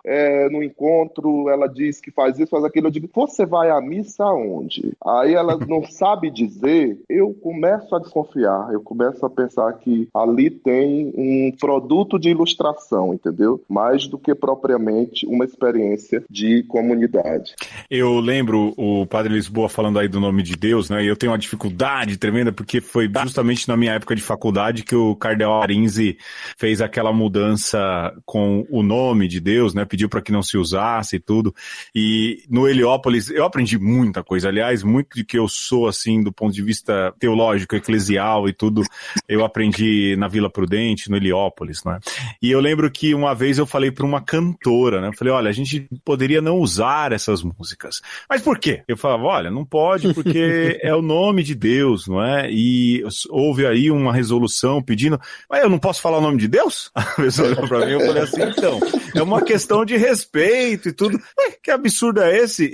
no encontro ela diz que faz isso, faz aquilo, eu digo, você vai à missa aonde? Aí ela não sabe dizer, eu começo a desconfiar, eu começo a pensar que ali tem um produto de ilustração, entendeu? Mais do que propriamente uma experiência de comunidade. Eu lembro o Padre Lisboa falando aí do nome de Deus, né? E eu tenho uma dificuldade tremenda porque foi justamente na minha época de faculdade que o Cardeal Arinze fez aquela mudança com o nome de Deus, né? Pediu para que não se usasse e tudo. E no Heliópolis eu aprendi muita coisa. Aliás, muito de que eu sou, assim, do ponto de vista teológico, eclesial e tudo, eu aprendi na Vila Prudente, no Heliópolis, né? E eu lembro que uma vez eu falei para uma cantora, né? Eu falei, olha, a gente poderia não usar essas músicas. Mas por quê? Eu falava, olha, não pode porque é o nome de Deus, não é? E houve aí uma resolução pedindo, mas eu não posso falar o nome de Deus? A pessoa olhou pra mim e eu falei assim, então, é uma questão de respeito e tudo. Que absurdo é esse?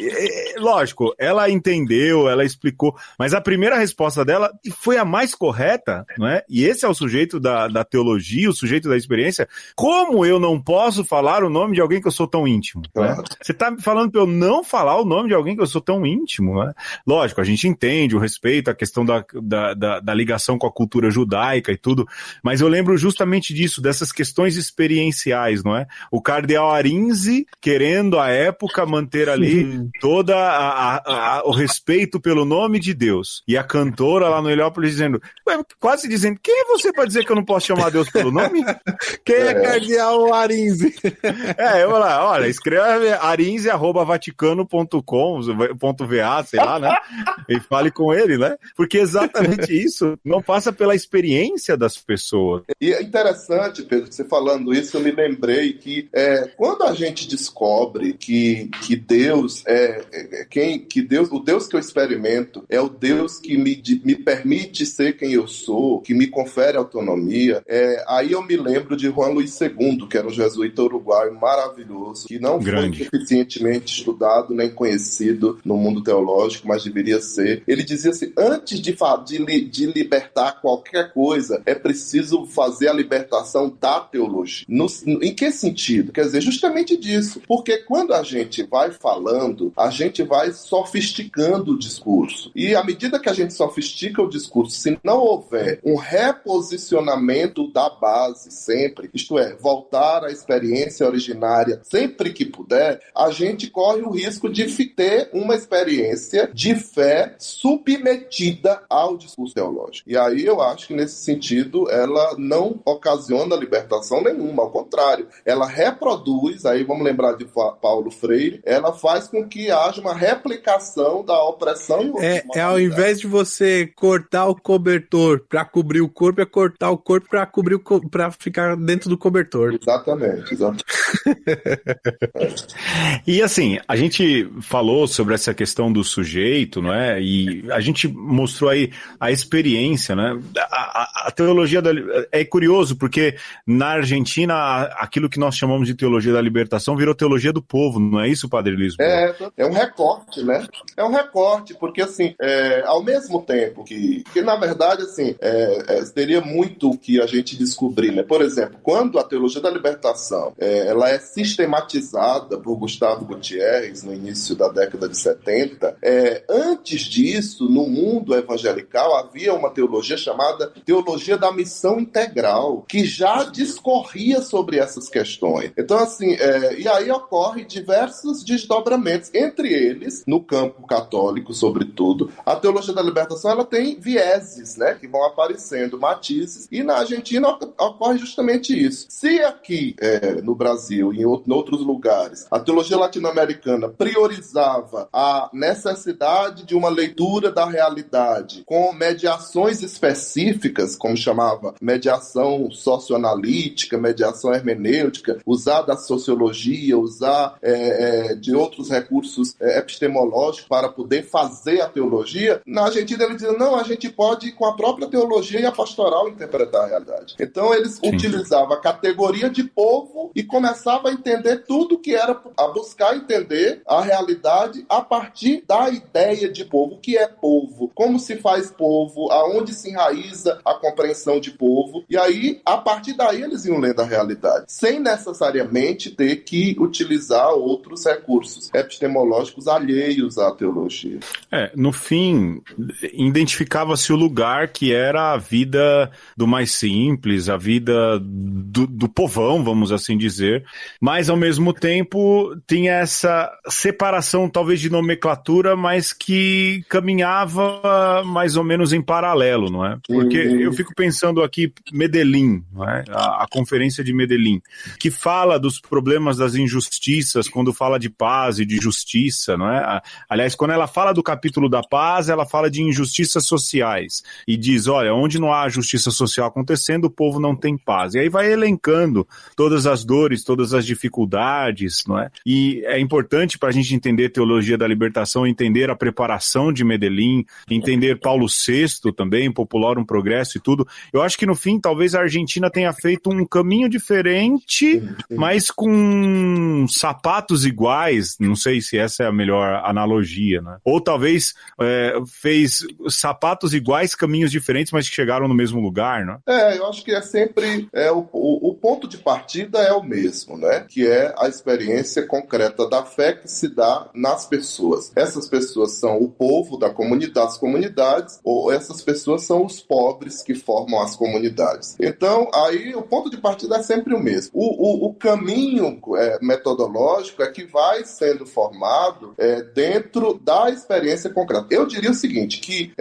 Lógico, ela entendeu, ela explicou, mas a primeira resposta dela foi a mais correta, não é? E esse é o sujeito da teologia, o sujeito da experiência. Como eu não posso falar o nome de alguém que eu sou tão íntimo? Né? Você tá me falando pra eu não falar o nome de alguém que eu sou tão íntimo, né? Lógico, a gente entende o respeito, a questão da ligação com a cultura judaica e tudo, mas eu lembro justamente disso, dessas questões experienciais, não é? O Cardeal Arinze querendo, à época, manter ali toda o respeito pelo nome de Deus. E a cantora lá no Heliópolis dizendo, quase dizendo, quem é você para dizer que eu não posso chamar Deus pelo nome? Quem é Cardeal Arinze? Eu vou lá, olha, escreve arinze@vaticano.com.va, sei lá, né? E fale com ele, né? Porque exatamente isso não passa pela experiência das pessoas. E é interessante, Pedro, você falando isso, eu me lembrei que quando a gente descobre que que Deus o Deus que eu experimento é o Deus que me permite ser quem eu sou, que me confere autonomia. Aí eu me lembro de Juan Luís II, que era um jesuíta uruguaio maravilhoso, que não foi suficientemente estudado nem conhecido no mundo teológico, mas deveria ser. Ele dizia assim: antes de libertar qualquer coisa, é preciso fazer a libertação da teologia. Em que sentido? Quer dizer, justamente disso. Porque quando a gente vai falando, a gente vai sofisticando o discurso. E à medida que a gente sofistica o discurso, se não houver um reposicionamento da base sempre, isto é, voltar à experiência originária sempre que puder, a gente corre o risco de ter uma experiência de fé submetida ao discurso teológico. E aí eu acho que nesse sentido ela não ocasiona libertação nenhuma, ao contrário, ela reproduz, aí vamos lembrar de Paulo Freire, ela faz com que haja uma replicação da opressão. Ao invés de você cortar o cobertor para cobrir o corpo, é cortar o corpo para ficar dentro do cobertor. Exatamente. E assim, a gente falou sobre essa questão do sujeito, não é? E a gente mostrou aí a experiência, né? A teologia é curioso, porque na Argentina aquilo que nós chamamos de teologia da libertação virou teologia do povo, não é isso, Padre Lisboa? É um recorte, né? É um recorte, porque assim, ao mesmo tempo que na verdade, assim, teria muito que a gente descobrir, né? Por exemplo, quando a teologia da libertação ela é sistematizada por Gustavo Gutierrez no início da década de 70, antes disso, no mundo evangelical, havia uma teologia chamada teologia da missão integral, que já discorria sobre essas questões. Então, assim, e aí ocorre diversos desdobramentos, entre eles, no campo católico, sobretudo, a teologia da libertação ela tem vieses, né, que vão aparecendo, matizes, e na Argentina ocorre justamente isso. Se aqui, no Brasil e em outros lugares, a teologia latino-americana priorizava a necessidade de uma leitura da realidade com mediações específicas, como chamava mediação socioanalítica, mediação hermenêutica, usar da sociologia, usar de outros recursos epistemológicos para poder fazer a teologia, na Argentina eles diziam, não, a gente pode, com a própria teologia e a pastoral, interpretar a realidade. Então eles utilizavam a categoria de povo e começavam a entender tudo que era, a buscar entender a realidade a partir da ideia de povo. O que é povo? Como se faz povo? Aonde se enraiza a compreensão de povo? E aí, a partir daí, eles iam lendo a realidade, sem necessariamente ter que utilizar outros recursos epistemológicos alheios à teologia. No fim, identificava-se o lugar que era a vida do mais simples, a vida do povão, vamos assim dizer, mas ao mesmo tempo tinha essa separação talvez de nomenclatura, mas que caminhava mais ou menos em paralelo, não é? Porque eu fico pensando aqui, Medellín, não é? A conferência de Medellín, que fala dos problemas das injustiças, quando fala de paz e de justiça, não é? Aliás, quando ela fala do capítulo da paz, ela fala de injustiças sociais e diz, olha, onde não há justiça social acontecendo, o povo não tem paz. E aí vai elencando todas as dores, todas as dificuldades, não é? E é importante para a gente entender teologia da libertação, entender a preparação de Medellín, entender Paulo VI também, Populorum Progresso e tudo. Eu acho que no fim, talvez a Argentina tenha feito um caminho diferente, mas com sapatos iguais, não sei se essa é a melhor analogia, né? Ou talvez fez sapatos iguais, caminhos diferentes, mas que chegaram no mesmo lugar, né? Eu acho que é sempre o ponto de partida é o mesmo, né? Que é a experiência concreta da fé que se dá nas pessoas. Essas pessoas são o povo das comunidades, ou essas pessoas são os pobres que formam as comunidades. Então, aí o ponto de partida é sempre o mesmo. O caminho metodológico é que vai sendo formado dentro da experiência concreta. Eu diria o seguinte, que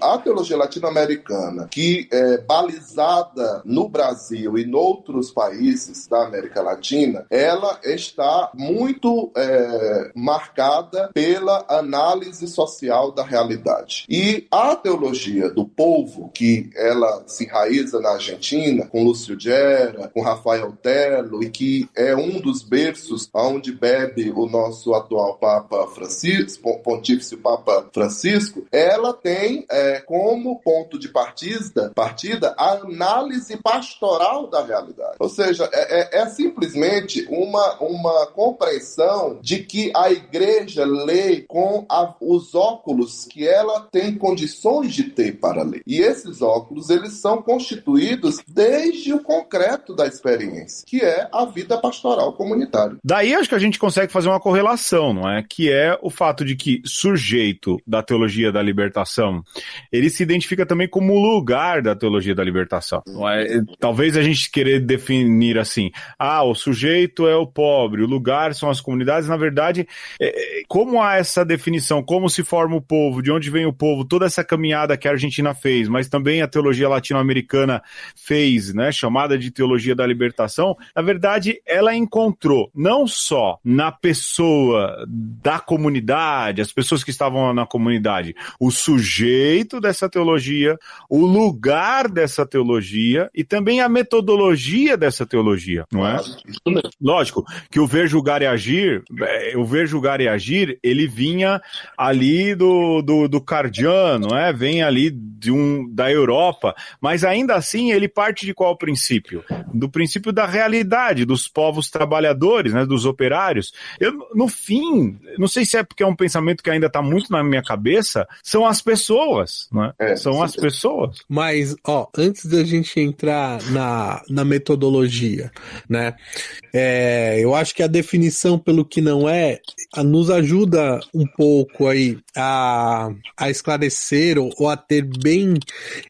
a teologia latino-americana, que é balizada no Brasil e em outros países da América Latina, ela está muito marcada pela análise social da realidade. E a teologia do povo, que ela se enraiza na Argentina, com Lúcio Gera, com Rafael Tello, e que é um dos berços onde bebe o nosso atual Papa Francisco, Pontífice Papa Francisco, ela tem como ponto de partida a análise pastoral da realidade. Ou seja, é simplesmente uma compreensão de que a igreja lê com os óculos que ela tem condições de ter para ler. E esses óculos, eles são constituídos desde o concreto da experiência, que é a vida pastoral comunitária. Daí acho que a gente consegue fazer uma correlação, não é? Que é o fato de que sujeito da teologia da libertação, ele se identifica também como o lugar da teologia da libertação. Não é? Talvez a gente querer definir assim, o sujeito é o pobre, o lugar são as comunidades. Na verdade, como há essa definição, como se forma o povo, de onde vem o povo, toda essa caminhada que a Argentina fez, mas também a teologia latino-americana fez, né, chamada de teologia da libertação, na verdade, ela encontrou não só na pessoa da comunidade, as pessoas que estavam na comunidade, o sujeito dessa teologia, o lugar dessa teologia e também a metodologia dessa teologia, não é? Lógico que o ver, julgar e agir, ele vinha ali do cardiano, não é? Vem ali da Europa, mas ainda assim ele parte de qual princípio? Do princípio da realidade, dos povos trabalhadores, né, dos operários. No fim, não sei se é porque é um pensamento que ainda está muito na minha cabeça, são as pessoas, não é? São as pessoas. Mas, antes da gente entrar na metodologia, né, eu acho que a definição pelo que não é nos ajuda um pouco aí a esclarecer ou a ter bem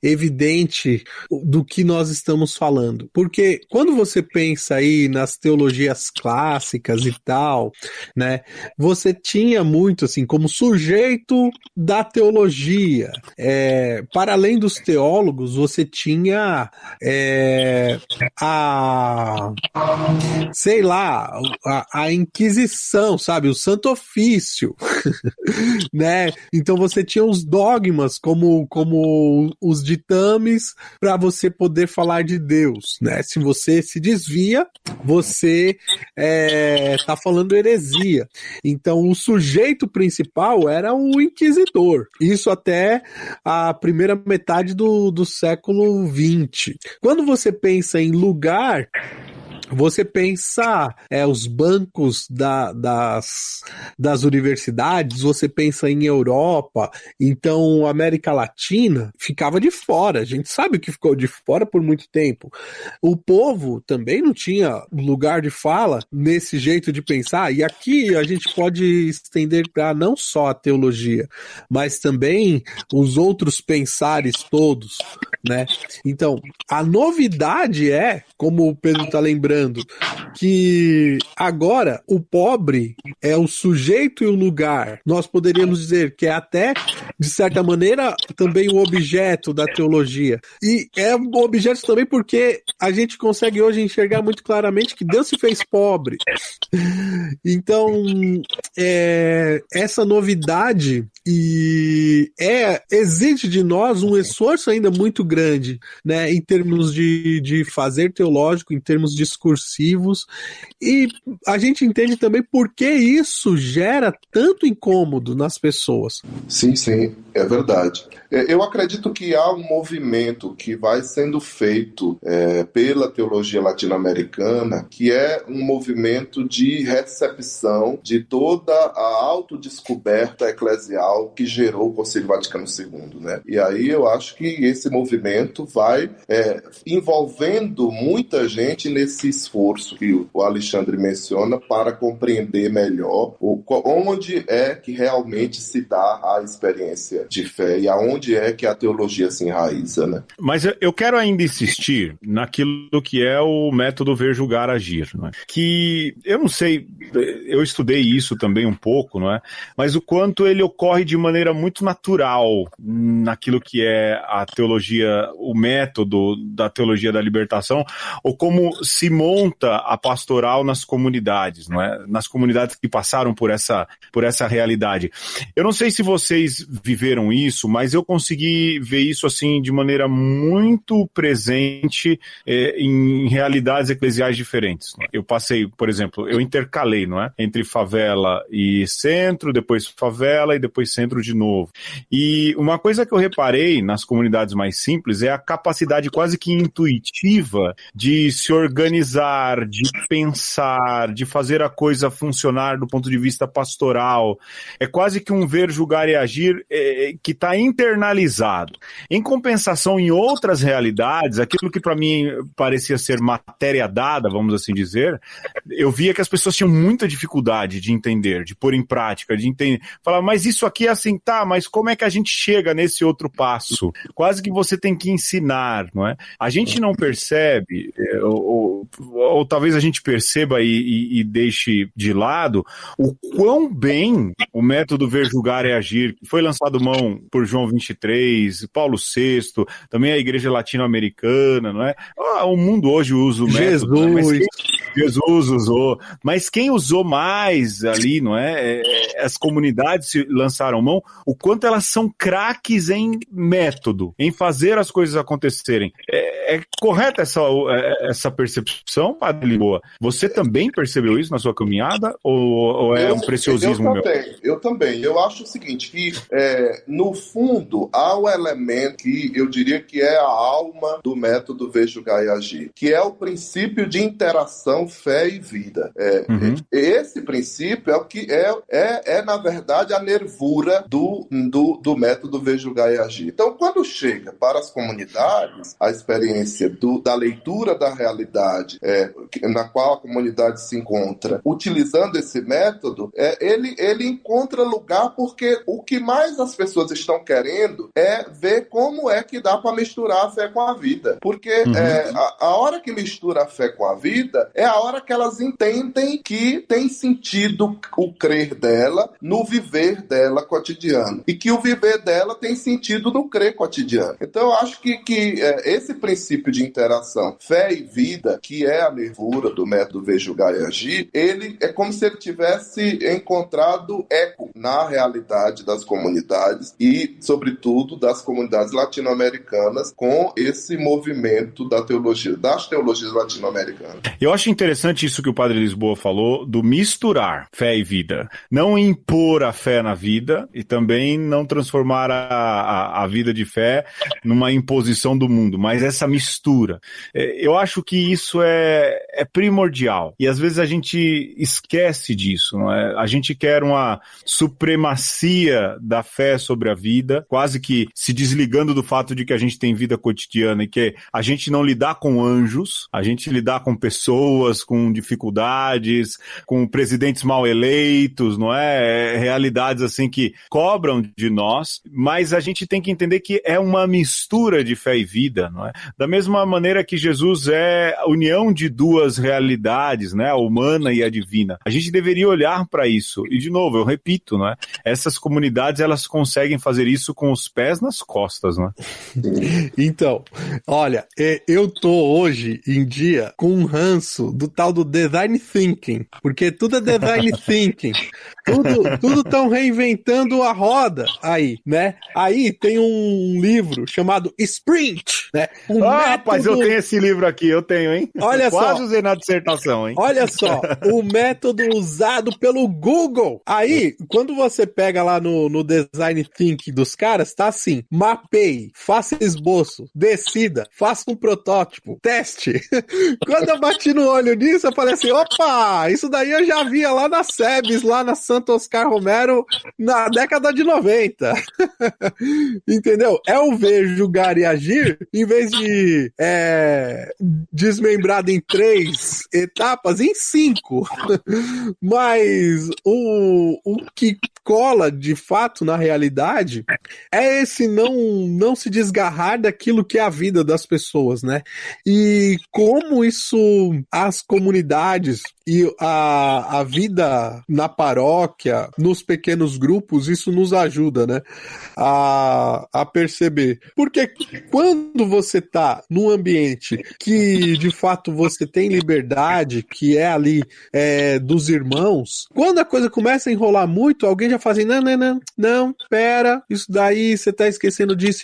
evidente do que nós estamos falando. Porque quando você pensa aí nas teologias clássicas e tal, né, você tinha muito assim, como sujeito da teologia. Para além dos teólogos, você tinha a Inquisição, sabe? O Santo Ofício, né? Então você tinha os dogmas como os ditames para você poder falar de Deus, né? Se você se desvia, você tá falando heresia. Então o sujeito principal era o inquisidor. Isso até a primeira metade do século XX. Quando você pensa em lugar, você pensa os bancos das universidades, você pensa em Europa, então América Latina ficava de fora, a gente sabe que ficou de fora por muito tempo. O povo também não tinha lugar de fala nesse jeito de pensar, e aqui a gente pode estender para não só a teologia, mas também os outros pensares todos, né? Então, a novidade como o Pedro está lembrando, que agora o pobre é o sujeito e o lugar. Nós poderíamos dizer que é até, de certa maneira, também o objeto da teologia. E é um objeto também porque a gente consegue hoje enxergar muito claramente que Deus se fez pobre. Então, essa novidade exige de nós um esforço ainda muito grande, né, em termos de fazer teológico, em termos discursivos, e a gente entende também por que isso gera tanto incômodo nas pessoas. Sim, é verdade. Eu acredito que há um movimento que vai sendo feito pela teologia latino-americana, que é um movimento de recepção de toda a autodescoberta eclesial que gerou o Concílio Vaticano II, né? E aí eu acho que esse movimento vai envolvendo muita gente nesse esforço que o Alexandre menciona para compreender melhor onde é que realmente se dá a experiência de fé e aonde é que a teologia se enraiza, né? Mas eu quero ainda insistir naquilo que é o método ver, julgar, agir, não é? Que eu não sei, eu estudei isso também um pouco, não é? Mas o quanto ele ocorre de maneira muito natural naquilo que é a teologia o método da teologia da libertação, ou como se monta a pastoral nas comunidades, não é? Nas comunidades que passaram por essa realidade. Eu não sei se vocês viveram isso, mas eu consegui ver isso assim de maneira muito presente em realidades eclesiais diferentes. Eu passei, por exemplo, eu intercalei, não é? Entre favela e centro, depois favela e depois centro de novo. E uma coisa que eu reparei nas comunidades mais simples é a capacidade quase que intuitiva de se organizar, de pensar, de fazer a coisa funcionar do ponto de vista pastoral. É quase que um ver, julgar e agir que está internalizado. Em compensação, em outras realidades, aquilo que para mim parecia ser matéria dada, vamos assim dizer, eu via que as pessoas tinham muita dificuldade de entender, de pôr em prática, de entender, falar, mas isso aqui é assim, tá, mas como é que a gente chega nesse outro passo? Quase que você tem que ensinar, não é? A gente não percebe, ou talvez a gente perceba e deixe de lado o quão bem o método ver, julgar e agir, que foi lançado mão por João 23, Paulo VI, também a Igreja Latino-Americana, não é? O mundo hoje usa o método, Jesus usou, mas quem usou mais ali, não é? As comunidades se lançaram mão, o quanto elas são craques em método, em fazer as coisas acontecerem. É correta essa percepção, Padre Lisboa? Você também percebeu isso na sua caminhada? Ou é um preciosismo meu? Eu também. Eu acho o seguinte, que no fundo há um elemento que eu diria que é a alma do método Ver, Julgar e Agir, que é o princípio de interação, fé e vida. Esse princípio é o que na verdade, a nervura do método Ver, Julgar e Agir. Então, quando chega para as comunidades, a experiência da leitura da realidade na qual a comunidade se encontra, utilizando esse método, ele encontra lugar porque o que mais as pessoas estão querendo é ver como é que dá para misturar a fé com a vida. Porque a hora que mistura a fé com a vida é a hora que elas entendem que tem sentido o crer dela no viver dela cotidiano. E que o viver dela tem sentido no crer cotidiano. Então eu acho que esse princípio de interação, fé e vida, que é a nervura do método Ver, Julgar e Agir, ele é como se ele tivesse encontrado eco na realidade das comunidades e, sobretudo, das comunidades latino-americanas com esse movimento das teologias latino-americanas. Eu acho interessante isso que o Padre Lisboa falou, do misturar fé e vida. Não impor a fé na vida e também não transformar a vida de fé numa imposição do mundo, mas essa mistura. Eu acho que isso é primordial e às vezes a gente esquece disso, não é? A gente quer uma supremacia da fé sobre a vida, quase que se desligando do fato de que a gente tem vida cotidiana e que a gente não lidar com anjos, a gente lidar com pessoas, com dificuldades, com presidentes mal eleitos, não é? Realidades assim que cobram de nós, mas a gente tem que entender que é uma mistura de fé e vida, não é? Da mesma maneira que Jesus é a união de duas realidades, né? A humana e a divina. A gente deveria olhar para isso. E, de novo, eu repito, não é? Essas comunidades, elas conseguem fazer isso com os pés nas costas, não é? Então, olha, eu tô hoje em dia com um ranço do tal do design thinking, porque tudo é design thinking. Tudo tão reinventando a roda aí, né? Aí tem um livro chamado Sprint, né? Rapaz, eu tenho esse livro aqui, eu tenho, hein? Olha Quase usei na dissertação, hein? Olha só, o método usado pelo Google. Aí, quando você pega lá no design thinking dos caras, tá assim, mapeie, faça esboço, decida, faça um protótipo, teste. Quando eu bati no olho nisso, eu falei assim, opa, isso daí eu já via lá na SEBS, lá na Santo Oscar Romero, na década de 90. Entendeu? É o ver, julgar e agir, em vez de desmembrado em 3 etapas, em 5. Mas o que cola de fato na realidade é esse não se desgarrar daquilo que é a vida das pessoas, né? E como isso as comunidades E a vida na paróquia, nos pequenos grupos, isso nos ajuda, né? A perceber. Porque quando você tá num ambiente que, de fato, você tem liberdade, que é ali dos irmãos, quando a coisa começa a enrolar muito, alguém já fala assim, não, pera, isso daí, você tá esquecendo disso.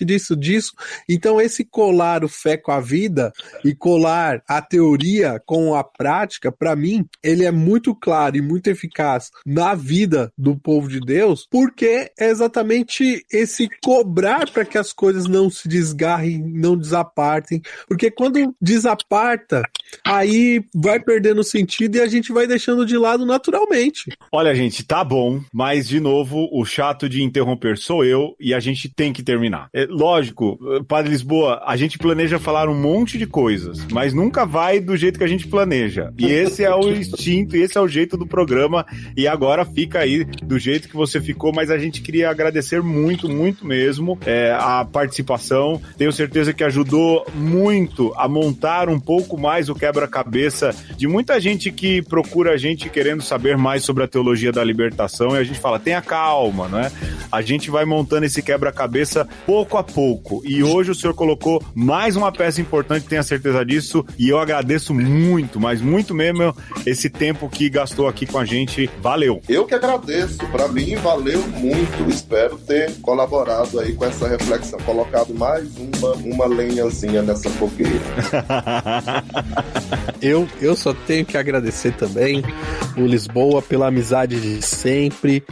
Então, esse colar o fé com a vida e colar a teoria com a prática, para mim, ele é muito claro e muito eficaz na vida do povo de Deus, porque é exatamente esse cobrar para que as coisas não se desgarrem, não desapartem, porque quando desaparta, aí vai perdendo sentido e a gente vai deixando de lado naturalmente. Olha, gente, tá bom, mas de novo, o chato de interromper sou eu e a gente tem que terminar. Lógico, Padre Lisboa, a gente planeja falar um monte de coisas, mas nunca vai do jeito que a gente planeja. E esse é o instinto, e esse é o jeito do programa, e agora fica aí do jeito que você ficou, mas a gente queria agradecer muito, muito mesmo a participação. Tenho certeza que ajudou muito a montar um pouco mais o quebra-cabeça de muita gente que procura a gente querendo saber mais sobre a teologia da libertação, e a gente fala, tenha calma, né? A gente vai montando esse quebra-cabeça pouco a pouco, e hoje o senhor colocou mais uma peça importante, tenha certeza disso, e eu agradeço muito, mas muito mesmo esse tempo que gastou aqui com a gente. Valeu! Eu que agradeço, para mim valeu muito, espero ter colaborado aí com essa reflexão, colocado mais uma lenhazinha nessa fogueira. Eu só tenho que agradecer também o Lisboa pela amizade de sempre,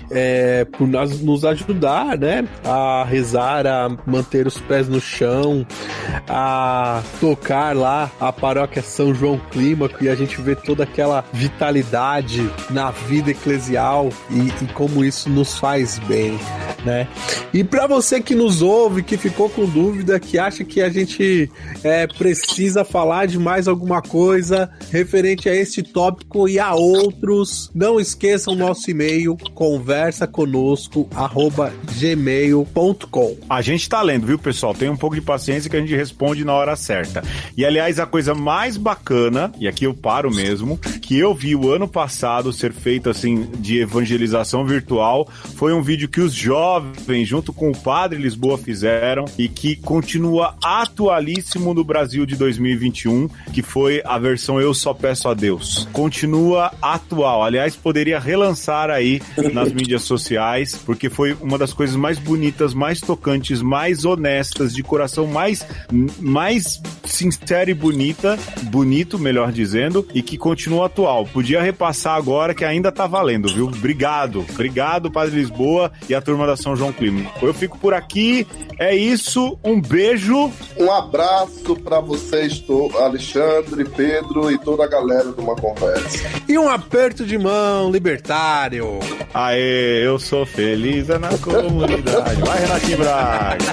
por nos ajudar, né, a rezar, a manter os pés no chão, a tocar lá a paróquia São João Clímaco, e a gente vê toda aquela vitalidade na vida eclesial e como isso nos faz bem, né? E para você que nos ouve, que ficou com dúvida, que acha que a gente precisa falar de mais alguma coisa referente a este tópico e a outros, não esqueçam o nosso e-mail, conversaconosco@gmail.com. A gente tá lendo, viu, pessoal? Tem um pouco de paciência que a gente responde na hora certa. E, aliás, a coisa mais bacana, e aqui eu paro mesmo, que eu vi o ano passado ser feito, assim, de evangelização virtual, foi um vídeo que os jovens, junto com o Padre Lisboa, fizeram e que continua atualíssimo no Brasil de 2021, que foi a versão Eu Só Peço a Deus. Continua atual. Aliás, poderia relançar aí nas mídias sociais, porque foi uma das coisas mais bonitas, mais tocantes, mais honestas, de coração mais sincera e bonito, melhor dizendo, e que continua atual. Podia repassar agora que ainda tá valendo, viu? Obrigado, Padre Lisboa e a turma da São João Clímaco. Eu fico por aqui, é isso, um beijo. Um abraço pra vocês, Alexandre, Pedro e toda a galera do Uma Conversa. E um aperto de mão libertário. Aê, eu sou feliz na comunidade. Vai, Renatinho Braga.